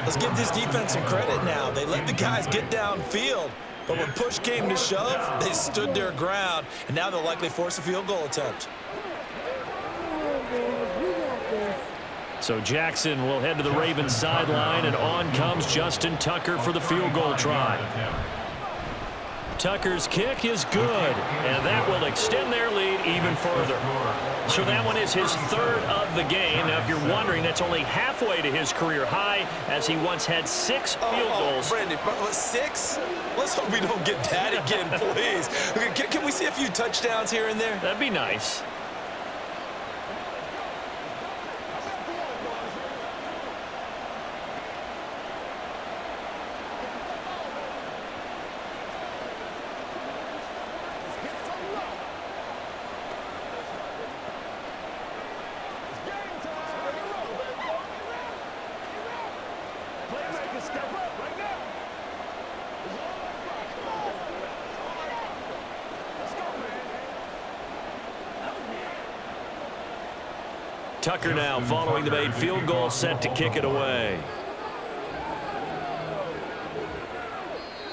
Let's give this defense some credit now. They let the guys get downfield, but when push came to shove, they stood their ground, and now they'll likely force a field goal attempt. So Jackson will head to the Ravens sideline, and on comes Justin Tucker for the field goal try. Tucker's kick is good, and that will extend their lead even further. So that one is his 3rd of the game. Now, if you're wondering, that's only halfway to his career high, as he once had 6 field goals. Brandon, 6? Let's hope we don't get that again, please. Can we see a few touchdowns here and there? That'd be nice. Tucker now following the made field goal, set to kick it away.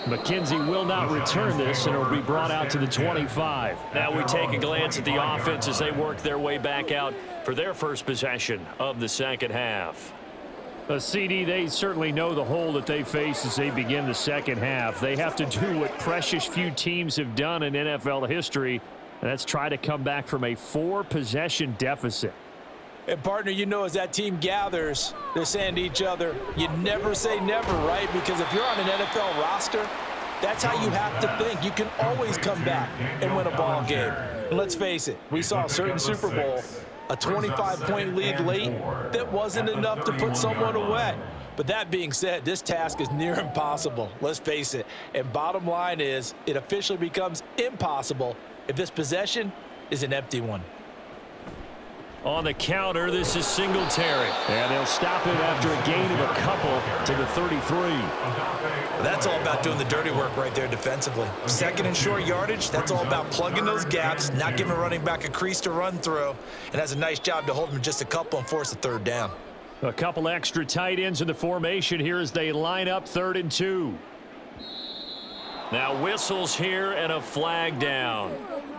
McKenzie will not return this, and it will be brought out to the 25. Now we take a glance at the offense as they work their way back out for their first possession of the second half. CD, they certainly know the hole that they face as they begin the second half. They have to do what precious few teams have done in NFL history, and that's try to come back from a 4-possession deficit. And, partner, you know, as that team gathers, they're saying to each other, you never say never, right? Because if you're on an NFL roster, that's how you have to think. You can always come back and win a ball game. And let's face it, we saw a certain Super Bowl, a 25-point lead late that wasn't enough to put someone away. But that being said, this task is near impossible. Let's face it. And bottom line is, it officially becomes impossible if this possession is an empty one. On the counter, this is Singletary. And they'll stop him after a gain of a couple to the 33. That's all about doing the dirty work right there defensively. Second and short yardage, that's all about plugging those gaps, not giving a running back a crease to run through, and has a nice job to hold him just a couple and force a third down. A couple extra tight ends in the formation here as they line up 3rd and 2. Now whistles here and a flag down.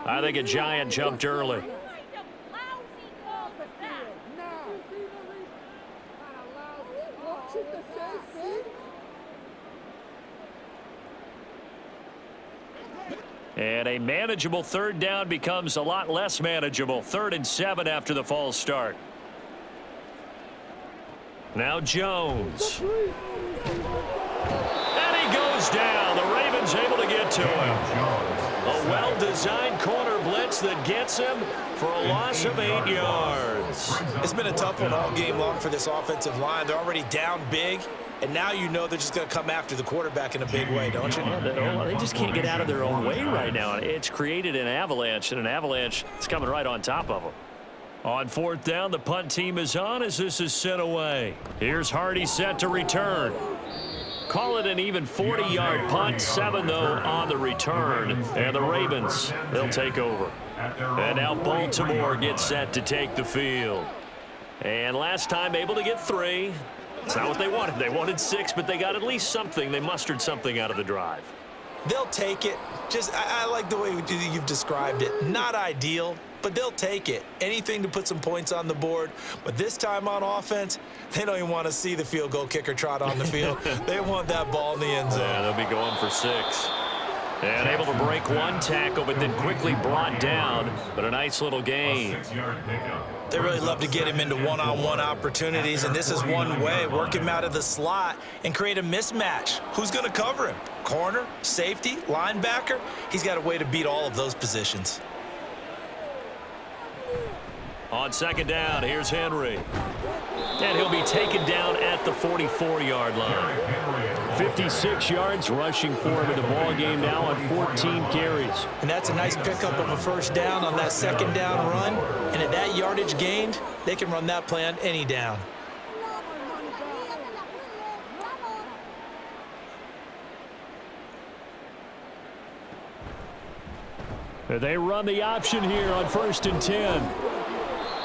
I think a Giant jumped early. And a manageable 3rd down becomes a lot less manageable. 3rd and 7 after the false start. Now Jones. And he goes down. The Ravens able to get to him. A well-designed corner blitz that gets him for a loss of 8 yards. It's been a tough one all game long for this offensive line. They're already down big, and now you know they're just going to come after the quarterback in a big way, don't you? Yeah, they just can't get out of their own way right now. It's created an avalanche, and an avalanche is coming right on top of them. On 4th down, the punt team is on as this is sent away. Here's Hardy set to return. Call it an even 40-yard punt, 7 though on the return. And the Ravens, they'll take over. And now Baltimore gets set to take the field. And last time able to get 3. It's not what they wanted. They wanted 6, but they got at least something. They mustered something out of the drive. They'll take it. I like the way you've described it. Not ideal, but they'll take it. Anything to put some points on the board. But this time on offense, they don't even want to see the field goal kicker trot on the field. They want that ball in the end zone. Yeah, they'll be going for 6. And able to break one tackle, but then quickly brought down. But a nice little gain. They really love to get him into one-on-one opportunities, and this is one way. Work him out of the slot and create a mismatch. Who's going to cover him? Corner, safety, linebacker? He's got a way to beat all of those positions. On 2nd down, here's Henry. And he'll be taken down at the 44-yard line. 56 yards rushing for him in the ball game now on 14 carries. And that's a nice pickup of a 1st down on that 2nd down run. And at that yardage gained, they can run that play on any down. They run the option here on 1st and 10.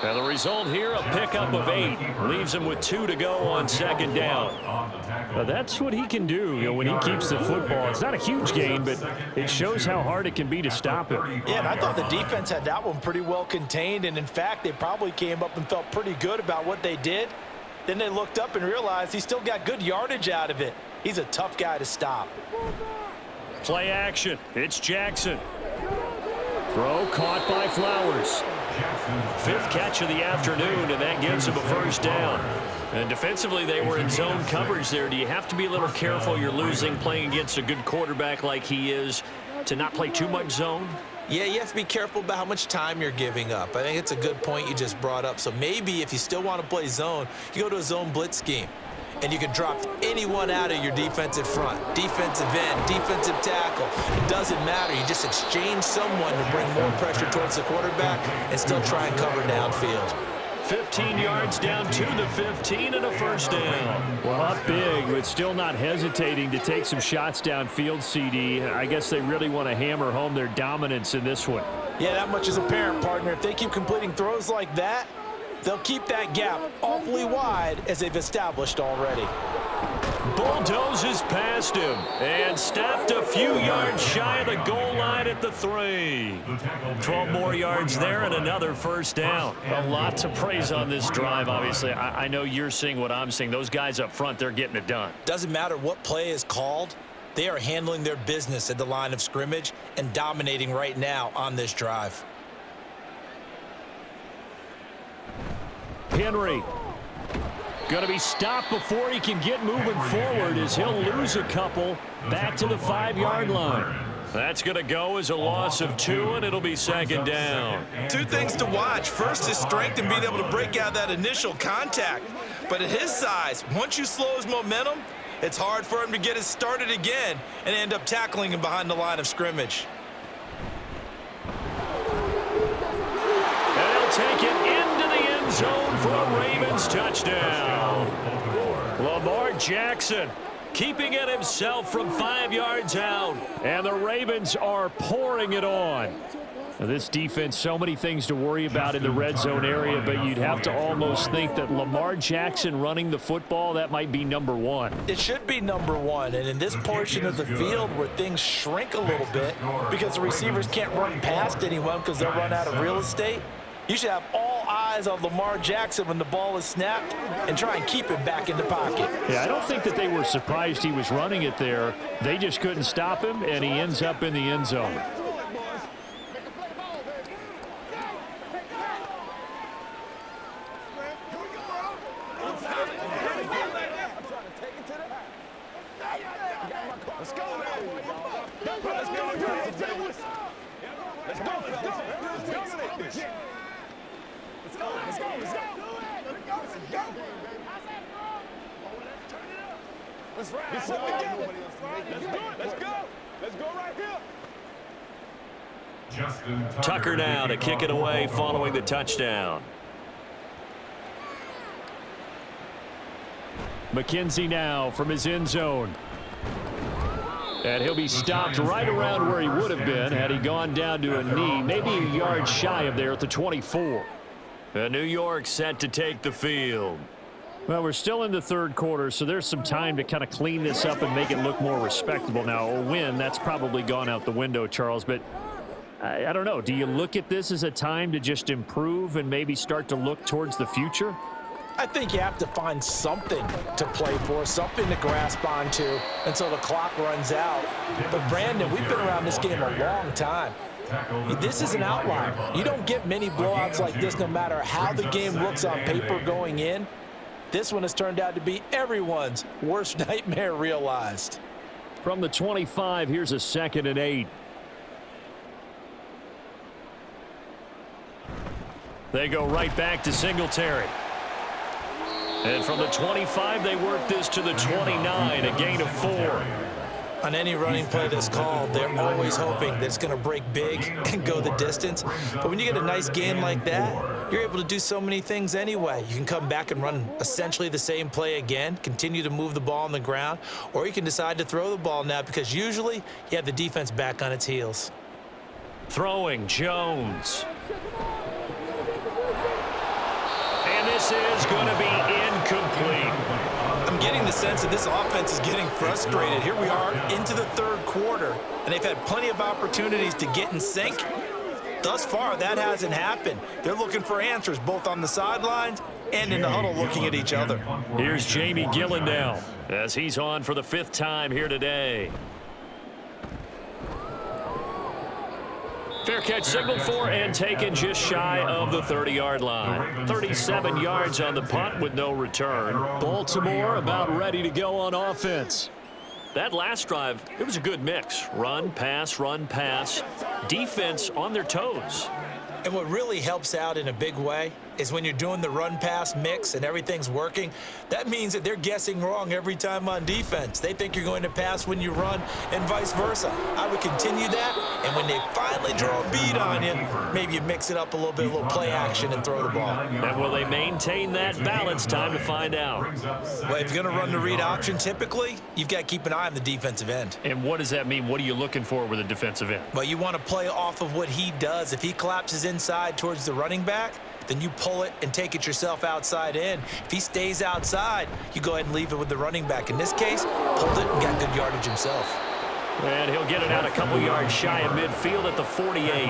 And the result here, a pickup of 8. Leaves him with 2 to go on 2nd down. That's what he can do, when he keeps the football. It's not a huge gain, but it shows how hard it can be to stop him. Yeah, and I thought the defense had that one pretty well contained. And, in fact, they probably came up and felt pretty good about what they did. Then they looked up and realized he still got good yardage out of it. He's a tough guy to stop. Play action. It's Jackson. Throw caught by Flowers. 5th catch of the afternoon, and that gives him a 1st down. And defensively, they were in zone coverage there. Do you have to be a little careful? You're losing playing against a good quarterback like he is to not play too much zone? Yeah, you have to be careful about how much time you're giving up. I think it's a good point you just brought up. So maybe if you still want to play zone, you go to a zone blitz scheme. And you can drop anyone out of your defensive front, defensive end, defensive tackle. It doesn't matter. You just exchange someone to bring more pressure towards the quarterback and still try and cover downfield. 15 yards down to the 15 and a 1st down. Well, up big, but still not hesitating to take some shots downfield, CD. I guess they really want to hammer home their dominance in this one. Yeah, that much is apparent, partner. If they keep completing throws like that, they'll keep that gap awfully wide as they've established already. Bulldozes past him and stopped a few yards shy of the goal line at the 3. 12 more yards there and another 1st down. A lot to praise on this drive, obviously. I know you're seeing what I'm seeing. Those guys up front, they're getting it done. Doesn't matter what play is called. They are handling their business at the line of scrimmage and dominating right now on this drive. Henry going to be stopped before he can get moving forward as he'll lose a couple back to the 5-yard line. That's going to go as a loss of 2, and it'll be 2nd down. 2 things to watch. First is strength and being able to break out that initial contact. But at his size, once you slow his momentum, it's hard for him to get it started again and end up tackling him behind the line of scrimmage. And he'll take it into the end zone for a Ravens touchdown. Lamar Jackson keeping it himself from 5 yards out. And the Ravens are pouring it on. Now, this defense, so many things to worry about in the red zone area, but you'd have to almost think that Lamar Jackson running the football, that might be number 1. It should be number 1, and in this portion of the field where things shrink a little bit because the receivers can't run past anyone because they'll run out of real estate, you should have all eyes on Lamar Jackson when the ball is snapped and try and keep it back in the pocket. Yeah, I don't think that they were surprised he was running it there. They just couldn't stop him, and he ends up in the end zone. Let's go, man. Let's go. Let's go. Let's go. Let's go. Let's ride. Get something together. Let's do it. Let's go. Let's go right here. Justin Tucker now to kick it away following the touchdown. McKenzie now from his end zone. And he'll be stopped right around where he would have been had he gone down to a knee, maybe a yard shy of there at the 24. And New York set to take the field. Well, we're still in the third quarter, so there's some time to kind of clean this up and make it look more respectable. Now, a win, that's probably gone out the window, Charles, but I don't know. Do you look at this as a time to just improve and maybe start to look towards the future? I think you have to find something to play for, something to grasp onto until the clock runs out. But, Brandon, we've been around this game a long time. This is an outlier. You don't get many blowouts like this no matter how the game looks on paper going in. This one has turned out to be everyone's worst nightmare realized. From the 25, here's a 2nd and 8. They go right back to Singletary. And from the 25, they work this to the 29, a gain of 4. On any running play that's called, they're always hoping that it's going to break big and go the distance. But when you get a nice gain like that, you're able to do so many things anyway. You can come back and run essentially the same play again, continue to move the ball on the ground, or you can decide to throw the ball now because usually you have the defense back on its heels. Throwing, Jones. And this is going to be incomplete. I'm getting the sense that this offense is getting frustrated. Here we are into the third quarter, and they've had plenty of opportunities to get in sync. Thus far, that hasn't happened. They're looking for answers both on the sidelines and in the huddle looking at each other. Here's Jamie Gillen now as he's on for the 5th time here today. Fair catch signaled for and taken just shy of the 30-yard line. 37 yards on the punt with no return. Baltimore about ready to go on offense. That last drive, it was a good mix. Run, pass, defense on their toes. And what really helps out in a big way is when you're doing the run-pass mix and everything's working, that means that they're guessing wrong every time on defense. They think you're going to pass when you run and vice versa. I would continue that, and when they finally draw a bead on you, maybe you mix it up a little play action and throw the ball. And will they maintain that balance? Time to find out. Well, if you're going to run the read option, typically, you've got to keep an eye on the defensive end. And what does that mean? What are you looking for with a defensive end? Well, you want to play off of what he does. If he collapses inside towards the running back, then you pull it and take it yourself outside in. If he stays outside, you go ahead and leave it with the running back. In this case, pulled it and got good yardage himself. And he'll get it out a couple yards shy of midfield at the 48.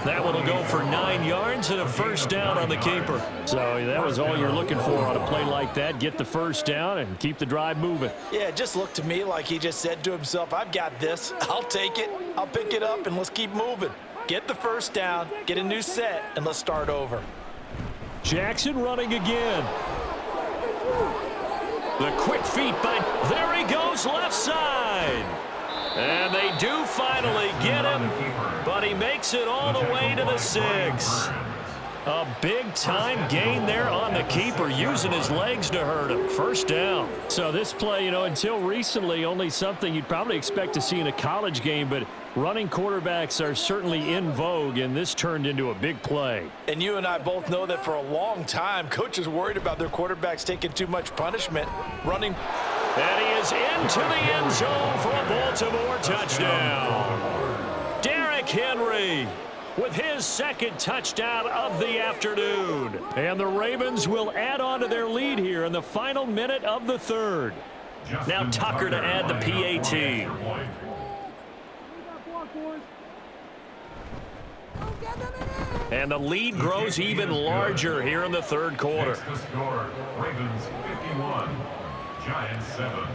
That one will go for 9 yards and a first down on the keeper. So that was all you're looking for on a play like that. Get the first down and keep the drive moving. Yeah, it just looked to me like he just said to himself, I've got this. I'll take it. I'll pick it up, and let's keep moving. Get the first down, get a new set, and let's start over. Jackson running again. The quick feet, but there he goes left side. And they do finally get him, but he makes it all the way to the 6. A big-time gain there on the keeper, using his legs to hurt him. First down. So this play, until recently, only something you'd probably expect to see in a college game, but running quarterbacks are certainly in vogue, and this turned into a big play. And you and I both know that for a long time, coaches worried about their quarterbacks taking too much punishment, running. And he is into the end zone for a Baltimore touchdown. Derrick Henry with his 2nd touchdown of the afternoon. And the Ravens will add on to their lead here in the final minute of the 3rd. Now Tucker to add the PAT. And the lead grows even larger here in the 3rd quarter. The score, Ravens 51, Giants 7.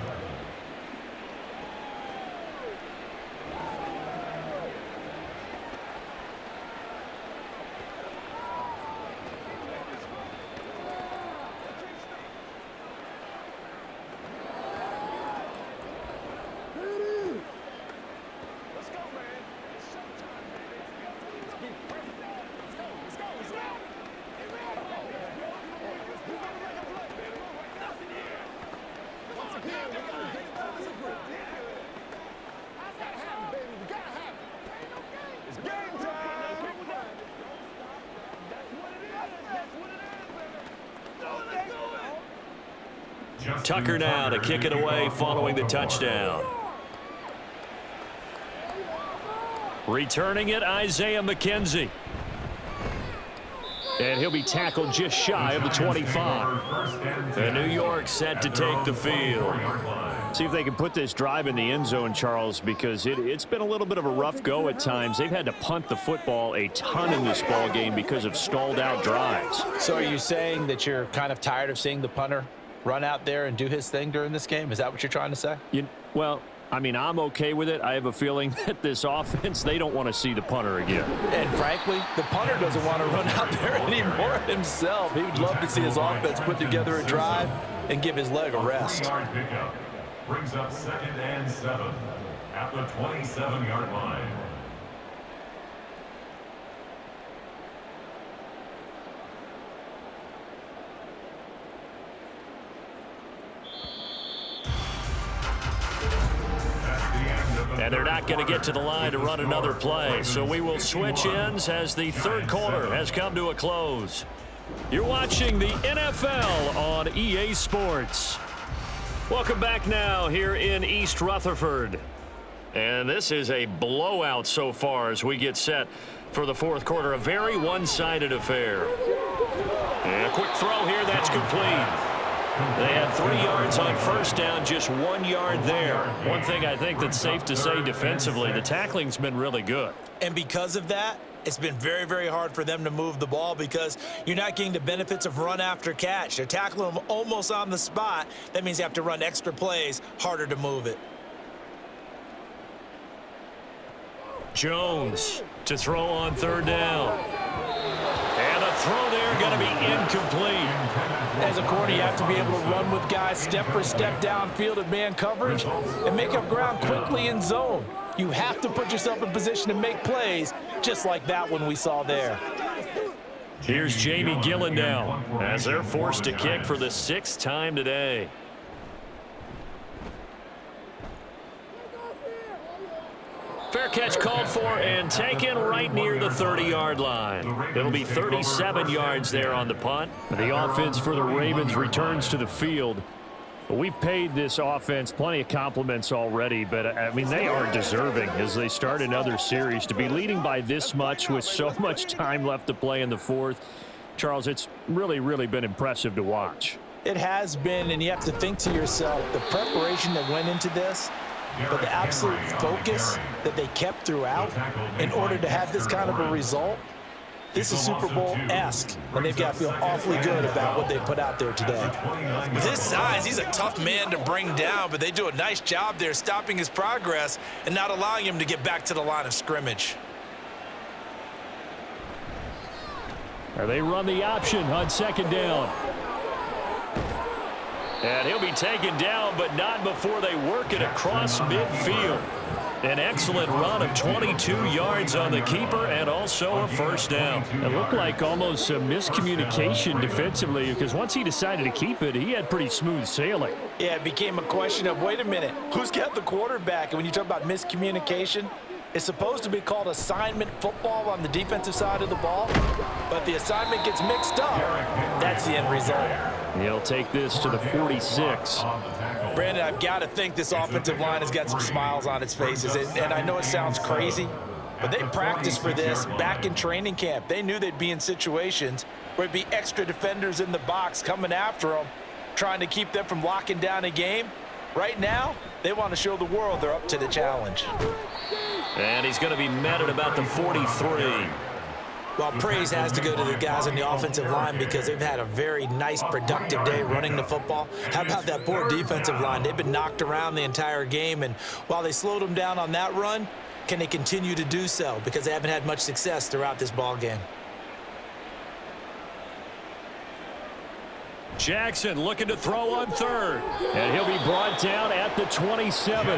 Tucker now to kick it away following the touchdown. Returning it, Isaiah McKenzie. And he'll be tackled just shy of the 25. And New York set to take the field. See if they can put this drive in the end zone, Charles, because it's been a little bit of a rough go at times. They've had to punt the football a ton in this ball game because of stalled out drives. So are you saying that you're kind of tired of seeing the punter run out there and do his thing during this game? Is that what you're trying to say? Well, I mean, I'm okay with it. I have a feeling that this offense, they don't want to see the punter again. And frankly, the punter doesn't want to run out there anymore himself. He would love to see his offense put together a drive and give his leg a rest. Brings up 2nd and 7 at the 27-yard line. And they're not going to get to the line to run another play. So we will switch ends as the third quarter has come to a close. You're watching the NFL on EA Sports. Welcome back now here in East Rutherford. And this is a blowout so far as we get set for the fourth quarter. A very one-sided affair. And a quick throw here, that's complete. They had 3 yards on first down, just 1 yard there. One thing I think that's safe to say defensively, the tackling's been really good. And because of that, it's been very, very hard for them to move the ball because you're not getting the benefits of run after catch. They're tackling them almost on the spot. That means you have to run extra plays, harder to move it. Jones to throw on third down. And a throw there going to be incomplete. As a corner, you have to be able to run with guys step for step downfield in man coverage and make up ground quickly in zone. You have to put yourself in position to make plays, just like that one we saw there. Here's Jamie Gillen now as they're forced to kick for the 6th time today. Fair catch called for and taken right near the 30-yard line. It'll be 37 yards there on the punt. The offense for the Ravens returns to the field. We've paid this offense plenty of compliments already, but, I mean, they are deserving as they start another series. To be leading by this much with so much time left to play in the fourth, Charles, it's really, really been impressive to watch. It has been, and you have to think to yourself, the preparation that went into this, but the absolute focus that they kept throughout in order to have this kind of a result, this is Super Bowl-esque, and they've got to feel awfully good about what they put out there today. With his size, he's a tough man to bring down, but they do a nice job there stopping his progress and not allowing him to get back to the line of scrimmage. They run the option on second down. And he'll be taken down, but not before they work it across midfield. An excellent run of 22 yards on the keeper and also a first down. It looked like almost a miscommunication defensively because once he decided to keep it, he had pretty smooth sailing. Yeah, it became a question of, wait a minute, who's got the quarterback? And when you talk about miscommunication, it's supposed to be called assignment football on the defensive side of the ball, but the assignment gets mixed up. That's the end result. He'll take this to the 46. Brandon, I've got to think this offensive line has got some smiles on its faces. And I know it sounds crazy, but they practiced for this back in training camp. They knew they'd be in situations where it'd be extra defenders in the box coming after them, trying to keep them from locking down a game. Right now, they want to show the world they're up to the challenge. And he's going to be met at about the 43. Well, praise has to go to the guys on the offensive line because they've had a very nice, productive day running the football. How about that poor defensive line? They've been knocked around the entire game, and while they slowed them down on that run, can they continue to do so? Because they haven't had much success throughout this ball game. Jackson looking to throw on third. And he'll be brought down at the 27.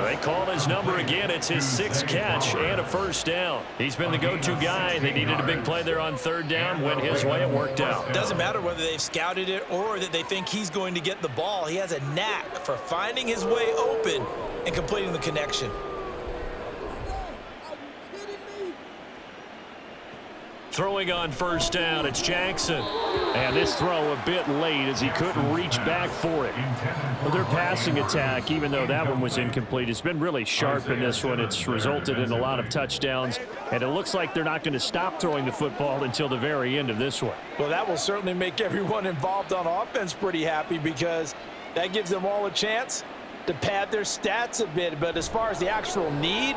They call his number again. It's his 6th catch and a first down. He's been the go-to guy. They needed a big play there on third down. Went his way. It worked out. Doesn't matter whether they've scouted it or that they think he's going to get the ball. He has a knack for finding his way open and completing the connection. Throwing on first down, it's Jackson. And this throw a bit late as he couldn't reach back for it. Well, their passing attack, even though that one was incomplete, has been really sharp in this one. It's resulted in a lot of touchdowns, and it looks like they're not going to stop throwing the football until the very end of this one. Well, that will certainly make everyone involved on offense pretty happy because that gives them all a chance to pad their stats a bit. But as far as the actual need,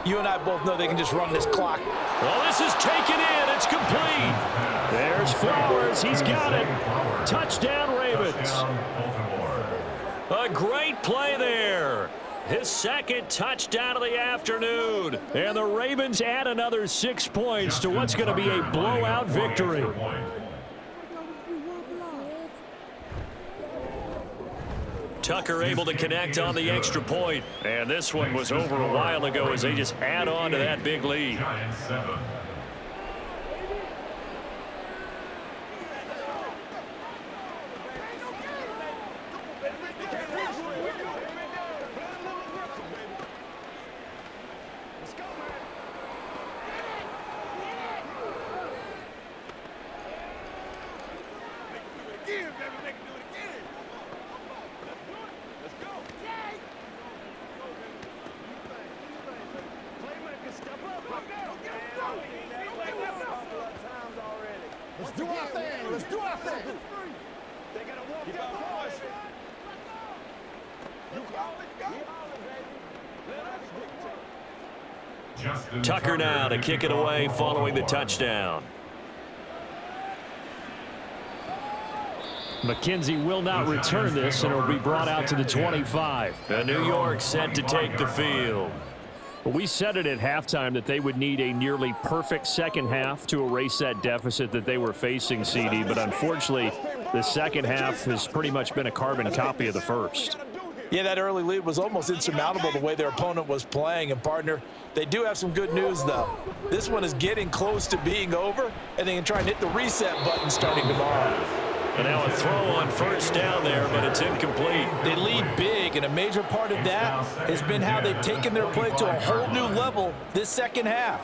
you and I both know they can just run this clock. Well, this is taken in. It's complete. There's Flowers. He's got it. Touchdown, Ravens. A great play there. His second touchdown of the afternoon. And the Ravens add another 6 points to what's going to be a blowout victory. Tucker able to connect on the extra point. And this one was over a while ago as they just add on to that big lead. Tucker now to kick it away following the touchdown. McKenzie will not return this, and it will be brought out to the 25. And New York set to take the field. Well, we said it at halftime that they would need a nearly perfect second half to erase that deficit that they were facing, CD. But unfortunately, the second half has pretty much been a carbon copy of the first. Yeah, that early lead was almost insurmountable the way their opponent was playing. And, partner, they do have some good news, though. This one is getting close to being over, and they can try and hit the reset button starting tomorrow. And now a throw on first down there, but it's incomplete. They lead big, and a major part of that has been how they've taken their play to a whole new level this second half.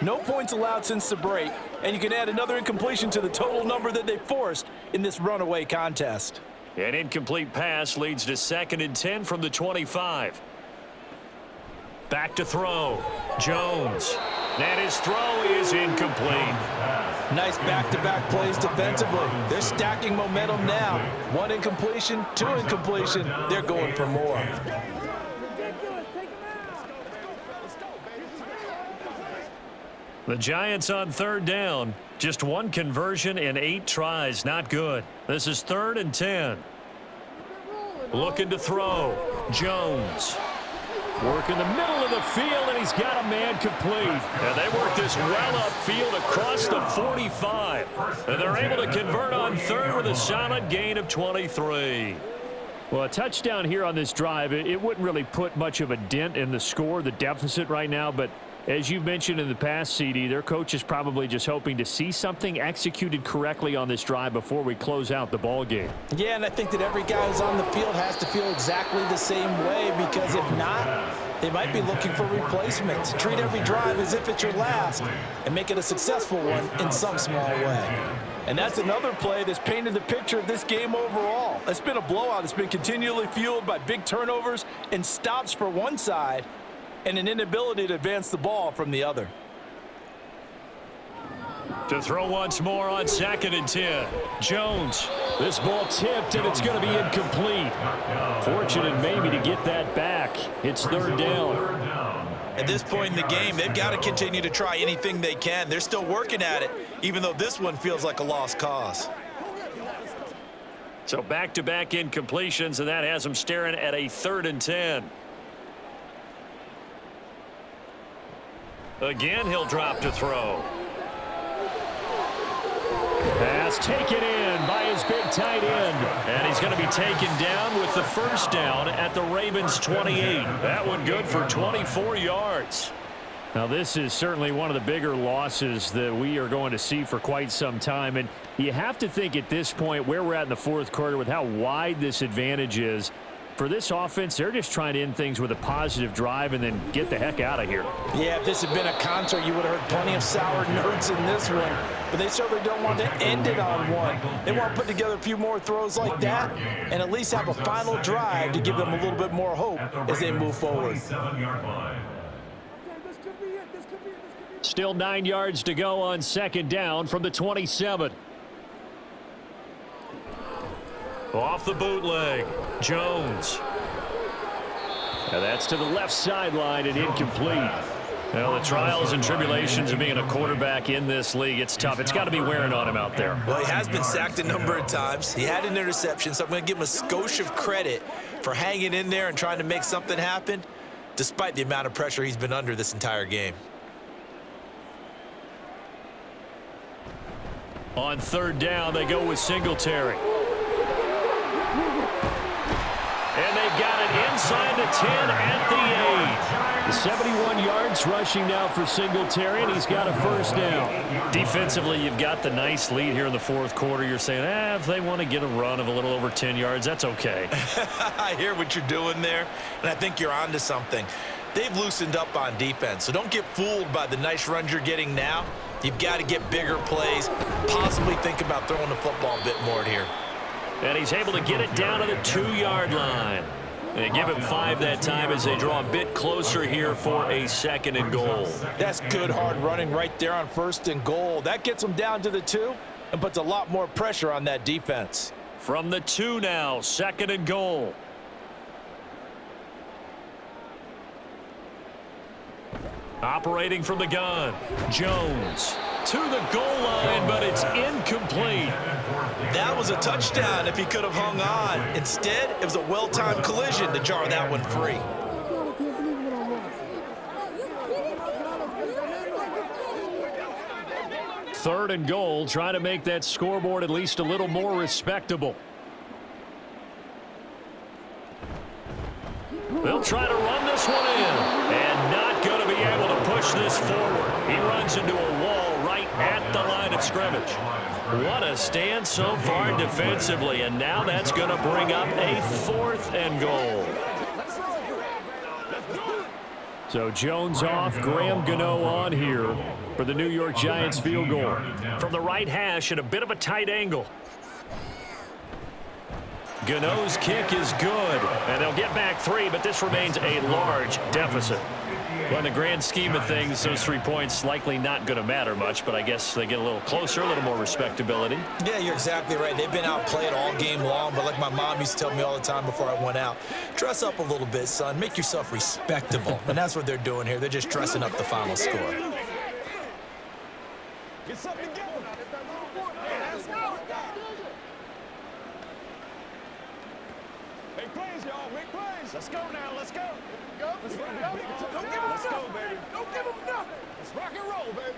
No points allowed since the break, and you can add another incompletion to the total number that they forced in this runaway contest. An incomplete pass leads to 2nd and 10 from the 25. Back to throw. Jones. And his throw is incomplete. Nice back-to-back plays defensively. They're stacking momentum now. 1 incompletion, 2 incompletion. They're going for more. The Giants on 3rd down. Just 1 conversion and 8 tries. Not good. This is 3rd and 10. Looking to throw. Jones. Work in the middle of the field, and he's got a man complete. And they work this well upfield across the 45. And they're able to convert on 3rd with a solid gain of 23. Well, a touchdown here on this drive, it wouldn't really put much of a dent in the score, the deficit right now, but as you've mentioned in the past, CD, their coach is probably just hoping to see something executed correctly on this drive before we close out the ball game. Yeah, and I think that every guy who's on the field has to feel exactly the same way, because if not, they might be looking for replacements. Treat every drive as if it's your last and make it a successful one in some small way. And that's another play that's painted the picture of this game overall. It's been a blowout. It's been continually fueled by big turnovers and stops for one side, and an inability to advance the ball from the other. To throw once more on 2nd and 10. Jones. This ball tipped, and it's going to be incomplete. Fortunate maybe to get that back. It's 3rd down. At this point in the game, they've got to continue to try anything they can. They're still working at it, even though this one feels like a lost cause. So back-to-back incompletions, and that has them staring at a 3rd and 10. Again, he'll drop to throw. Pass taken in by his big tight end. And he's going to be taken down with the first down at the Ravens' 28. That one good for 24 yards. Now, this is certainly one of the bigger losses that we are going to see for quite some time. And you have to think at this point where we're at in the 4th quarter with how wide this advantage is, For this offense, they're just trying to end things with a positive drive and then get the heck out of here. Yeah, if this had been a concert, you would have heard plenty of sour notes in this one. But they certainly don't want to end it on one. They want to put together a few more throws like that and at least have a final drive to give them a little bit more hope as they move forward. Still 9 yards to go on second down from the 27. Off the bootleg, Jones. Now that's to the left sideline and incomplete. Well, the trials and tribulations of being a quarterback in this league, it's tough. It's got to be wearing on him out there. Well, he has been sacked a number of times. He had an interception, so I'm going to give him a skosh of credit for hanging in there and trying to make something happen, despite the amount of pressure he's been under this entire game. On third down, they go with Singletary. And they've got it inside the 10 at the 8. 71 yards rushing now for Singletary, and he's got a first down. Defensively, you've got the nice lead here in the fourth quarter. You're saying, if they want to get a run of a little over 10 yards, that's okay. I hear what you're doing there, and I think you're onto something. They've loosened up on defense, so don't get fooled by the nice runs you're getting now. You've got to get bigger plays, possibly think about throwing the football a bit more here. And he's able to get it down to the 2-yard line. They give him 5 that time as they draw a bit closer here for a second and goal. That's good hard running right there on first and goal. That gets them down to the 2 and puts a lot more pressure on that defense. From the 2 now, second and goal. Operating from the gun, Jones to the goal line, but it's incomplete. That was a touchdown if he could have hung on. Instead, it was a well-timed collision to jar that one free. Third and goal, trying to make that scoreboard at least a little more respectable. They'll try to run this one in, and not going to be able to push this forward. He runs into a wall right at the line of scrimmage. What a stand so far defensively, and now that's going to bring up a 4th and goal. So Jones off, Graham Gano on here for the New York Giants field goal. From the right hash at a bit of a tight angle. Gano's kick is good, and they'll get back 3, but this remains a large deficit. Well, in the grand scheme of things, those 3 points likely not going to matter much, but I guess they get a little closer, a little more respectability. Yeah, you're exactly right. They've been outplayed all game long, but like my mom used to tell me all the time before I went out, dress up a little bit, son. Make yourself respectable. And that's what they're doing here. They're just dressing up the final score. Get something together. Let's go. Make plays, y'all. Make plays. Let's go now. Let's go. Let's go. Don't give him Let's go, baby. Don't give him nothing. Let's rock and roll, baby.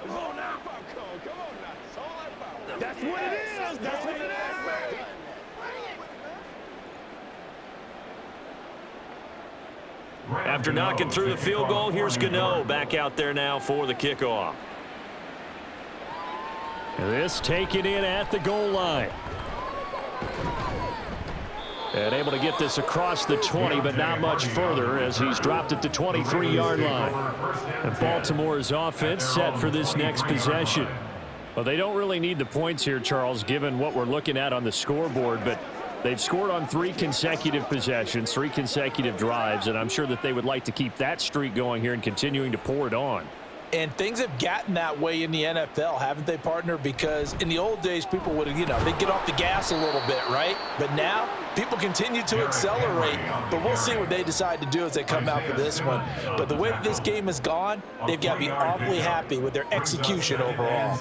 Come on now. Come on now. It's all that power. That's what it is. That's what it is, baby. After knocking through the field goal, here's Gano back out there now for the kickoff. This taken in at the goal line. And able to get this across the 20, but not much further as he's dropped at the 23-yard line. And Baltimore's offense set for this next possession. Well, they don't really need the points here, Charles, given what we're looking at on the scoreboard, but they've scored on 3 consecutive possessions, 3 consecutive drives, and I'm sure that they would like to keep that streak going here and continuing to pour it on. And things have gotten that way in the NFL, haven't they, partner? Because in the old days, people would, they'd get off the gas a little bit, right? But now, people continue to accelerate. But we'll see what they decide to do as they come out for this one. But the way that this game has gone, they've got to be awfully happy with their execution overall.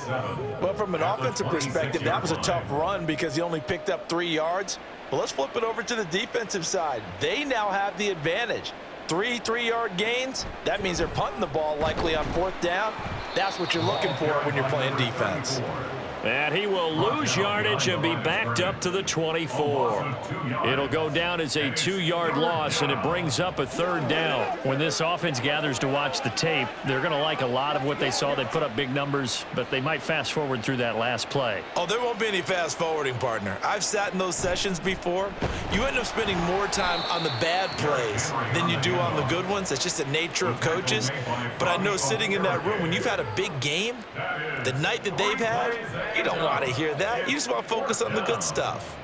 Well, from an offensive perspective, that was a tough run because he only picked up 3 yards. Well, let's flip it over to the defensive side. They now have the advantage. 3 3-yard gains, that means they're punting the ball likely on 4th down. That's what you're looking for when you're playing defense. And he will lose yardage and be backed up to the 24. It'll go down as a 2-yard loss, and it brings up a 3rd down. When this offense gathers to watch the tape, they're going to like a lot of what they saw. They put up big numbers, but they might fast forward through that last play. Oh, there won't be any fast forwarding, partner. I've sat in those sessions before. You end up spending more time on the bad plays than you do on the good ones. It's just the nature of coaches. But I know sitting in that room, when you've had a big game, the night that they've had, you don't want to hear that. You just want to focus on the good stuff.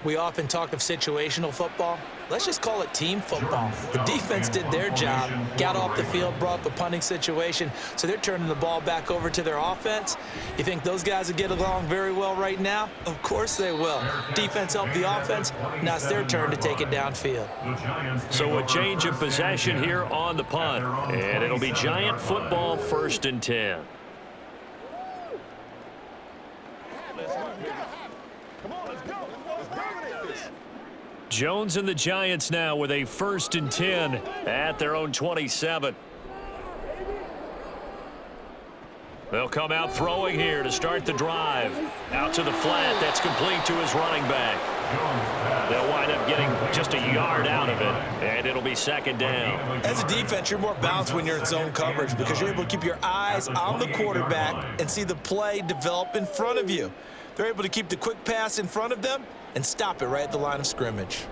We often talk of situational football. Let's just call it team football. The defense did their job, got off the field, brought up a punting situation, so they're turning the ball back over to their offense. You think those guys will get along very well right now? Of course they will. Defense helped the offense. Now it's their turn to take it downfield. So a change of possession here on the punt, and it'll be Giant football 1st and 10. Jones and the Giants now with a 1st and 10 at their own 27. They'll come out throwing here to start the drive. Out to the flat. That's complete to his running back. They'll wind up getting just a yard out of it, and it'll be 2nd down. As a defense, you're more balanced when you're in zone coverage because you're able to keep your eyes on the quarterback and see the play develop in front of you. They're able to keep the quick pass in front of them and stop it right at the line of scrimmage.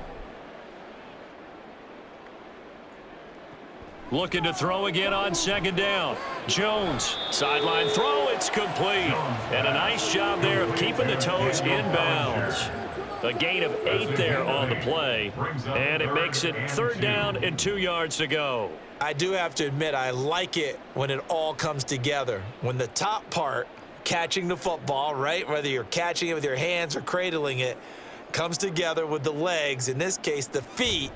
Looking to throw again on 2nd down. Jones, sideline throw, it's complete. And a nice job there of keeping the toes in bounds. A gain of 8 there on the play, and it makes it 3rd down and 2 yards to go. I do have to admit, I like it when it all comes together. When the top part, catching the football, right, whether you're catching it with your hands or cradling it, comes together with the legs, in this case the feet,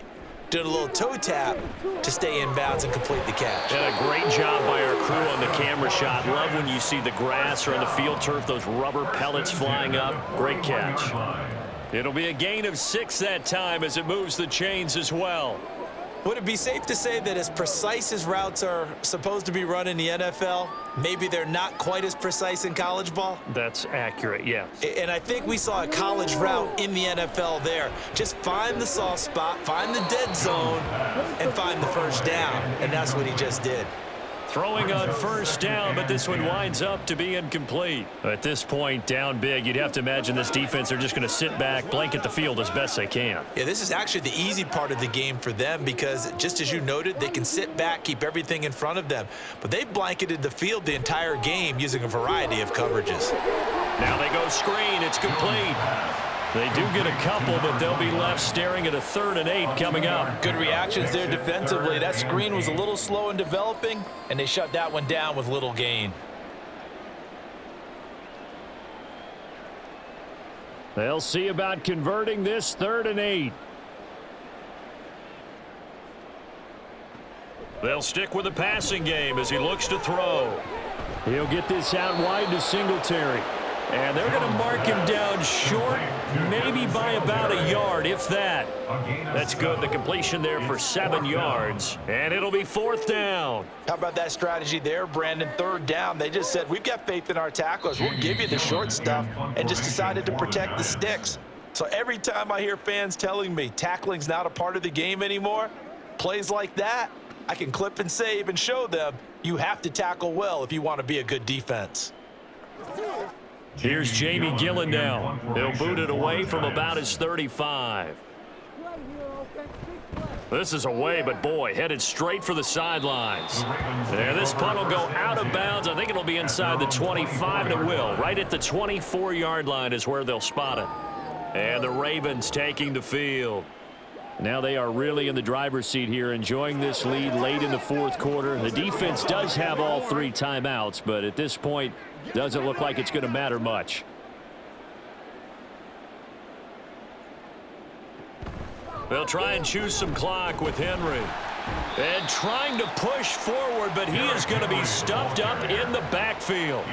doing a little toe tap to stay in bounds and complete the catch. And a great job by our crew on the camera shot. Love when you see the grass or on the field turf, those rubber pellets flying up. Great catch. It'll be a gain of 6 that time as it moves the chains as well. Would it be safe to say that as precise as routes are supposed to be run in the NFL, maybe they're not quite as precise in college ball? That's accurate, yeah. And I think we saw a college route in the NFL there. Just find the soft spot, find the dead zone, and find the 1st down. And that's what he just did. Throwing on 1st down, but this one winds up to be incomplete. At this point, down big, you'd have to imagine this defense are just going to sit back, blanket the field as best they can. Yeah, this is actually the easy part of the game for them because, just as you noted, they can sit back, keep everything in front of them. But they've blanketed the field the entire game using a variety of coverages. Now they go screen. It's complete. They do get a couple, but they'll be left staring at a 3rd and 8 coming up. Good reactions there defensively. That screen was a little slow in developing, and they shut that one down with little gain. They'll see about converting this 3rd and 8. They'll stick with the passing game as he looks to throw. He'll get this out wide to Singletary. And they're going to mark him down short, maybe by about a yard, if that. That's good. The completion there for 7 yards. And it'll be 4th down. How about that strategy there, Brandon? 3rd down. They just said, we've got faith in our tacklers. We'll give you the short stuff, and just decided to protect the sticks. So every time I hear fans telling me tackling's not a part of the game anymore, plays like that, I can clip and save and show them you have to tackle well if you want to be a good defense. Here's Jamie Gillen now. He'll boot it away from about his 35. This is away, but boy, headed straight for the sidelines. And this punt will go out of bounds. I think it'll be inside the 25, and it will. Right at the 24-yard line is where they'll spot it. And the Ravens taking the field. Now they are really in the driver's seat here, enjoying this lead late in the 4th quarter. The defense does have all 3 timeouts, but at this point, doesn't look like it's going to matter much. They'll try and choose some clock with Henry. And trying to push forward, but he is going to be stuffed up in the backfield.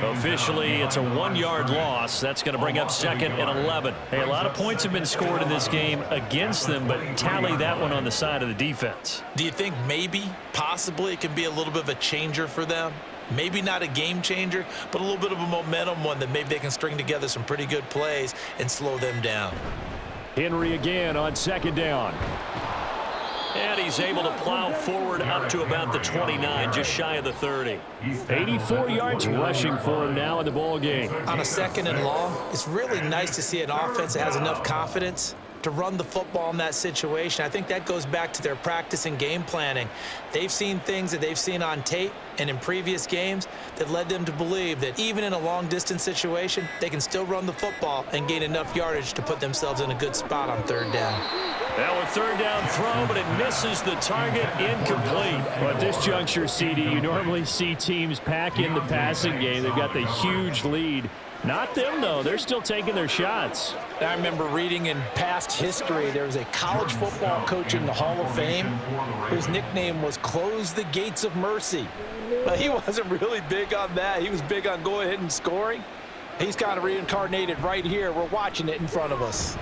Officially, it's a 1-yard loss. That's going to bring up 2nd and 11. Hey, a lot of points have been scored in this game against them, but tally that one on the side of the defense. Do you think maybe, possibly, it can be a little bit of a changer for them? Maybe not a game changer, but a little bit of a momentum one that maybe they can string together some pretty good plays and slow them down. Henry again on second down. And he's able to plow forward up to about the 29, just shy of the 30. 84 yards rushing for him now in the ball game. On a second and long, it's really nice to see an offense that has enough confidence to run the football in that situation. I think that goes back to their practice and game planning. They've seen things that they've seen on tape and in previous games that led them to believe that even in a long-distance situation, they can still run the football and gain enough yardage to put themselves in a good spot on third down. Now a third down throw, but it misses the target, incomplete. Well, at this juncture, CD, you normally see teams pack in the passing game. They've got the huge lead. Not them, though. They're still taking their shots. I remember reading in past history, there was a college football coach in the Hall of Fame whose nickname was Close the Gates of Mercy. But he wasn't really big on that. He was big on going ahead and scoring. He's kind of reincarnated right here. We're watching it in front of us.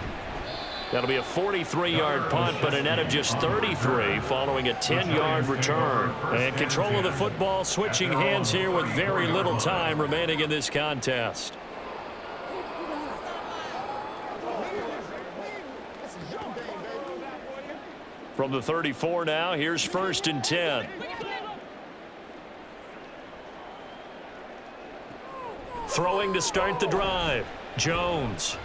That'll be a 43-yard punt, but a net of just 33 following a 10-yard return. And control of the football switching hands here with very little time remaining in this contest. From the 34 now, here's 1st and 10. Throwing to start the drive, Jones.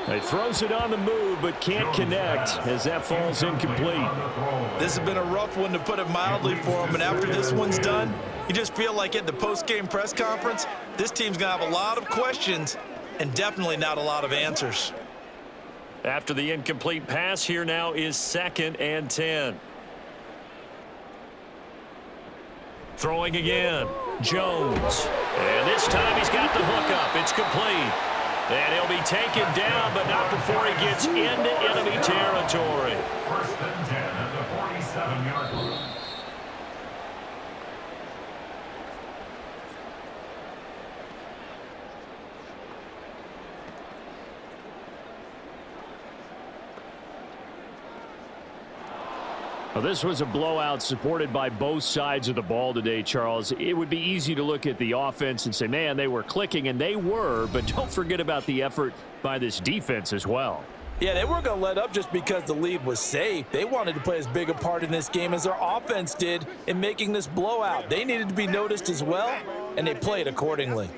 He throws it on the move, but can't connect as that falls incomplete. This has been a rough one, to put it mildly, for him. And after this one's done, you just feel like at the post-game press conference, this team's going to have a lot of questions and definitely not a lot of answers. After the incomplete pass, here now is 2nd and 10. Throwing again, Jones. And this time he's got the hook up. It's complete. And he'll be taken down, but not before he gets into enemy territory. 1st and 10 at the 47-yard line. Well, this was a blowout supported by both sides of the ball today, Charles. It would be easy to look at the offense and say, man, they were clicking, and they were, but don't forget about the effort by this defense as well. Yeah, they weren't going to let up just because the lead was safe. They wanted to play as big a part in this game as their offense did in making this blowout. They needed to be noticed as well, and they played accordingly.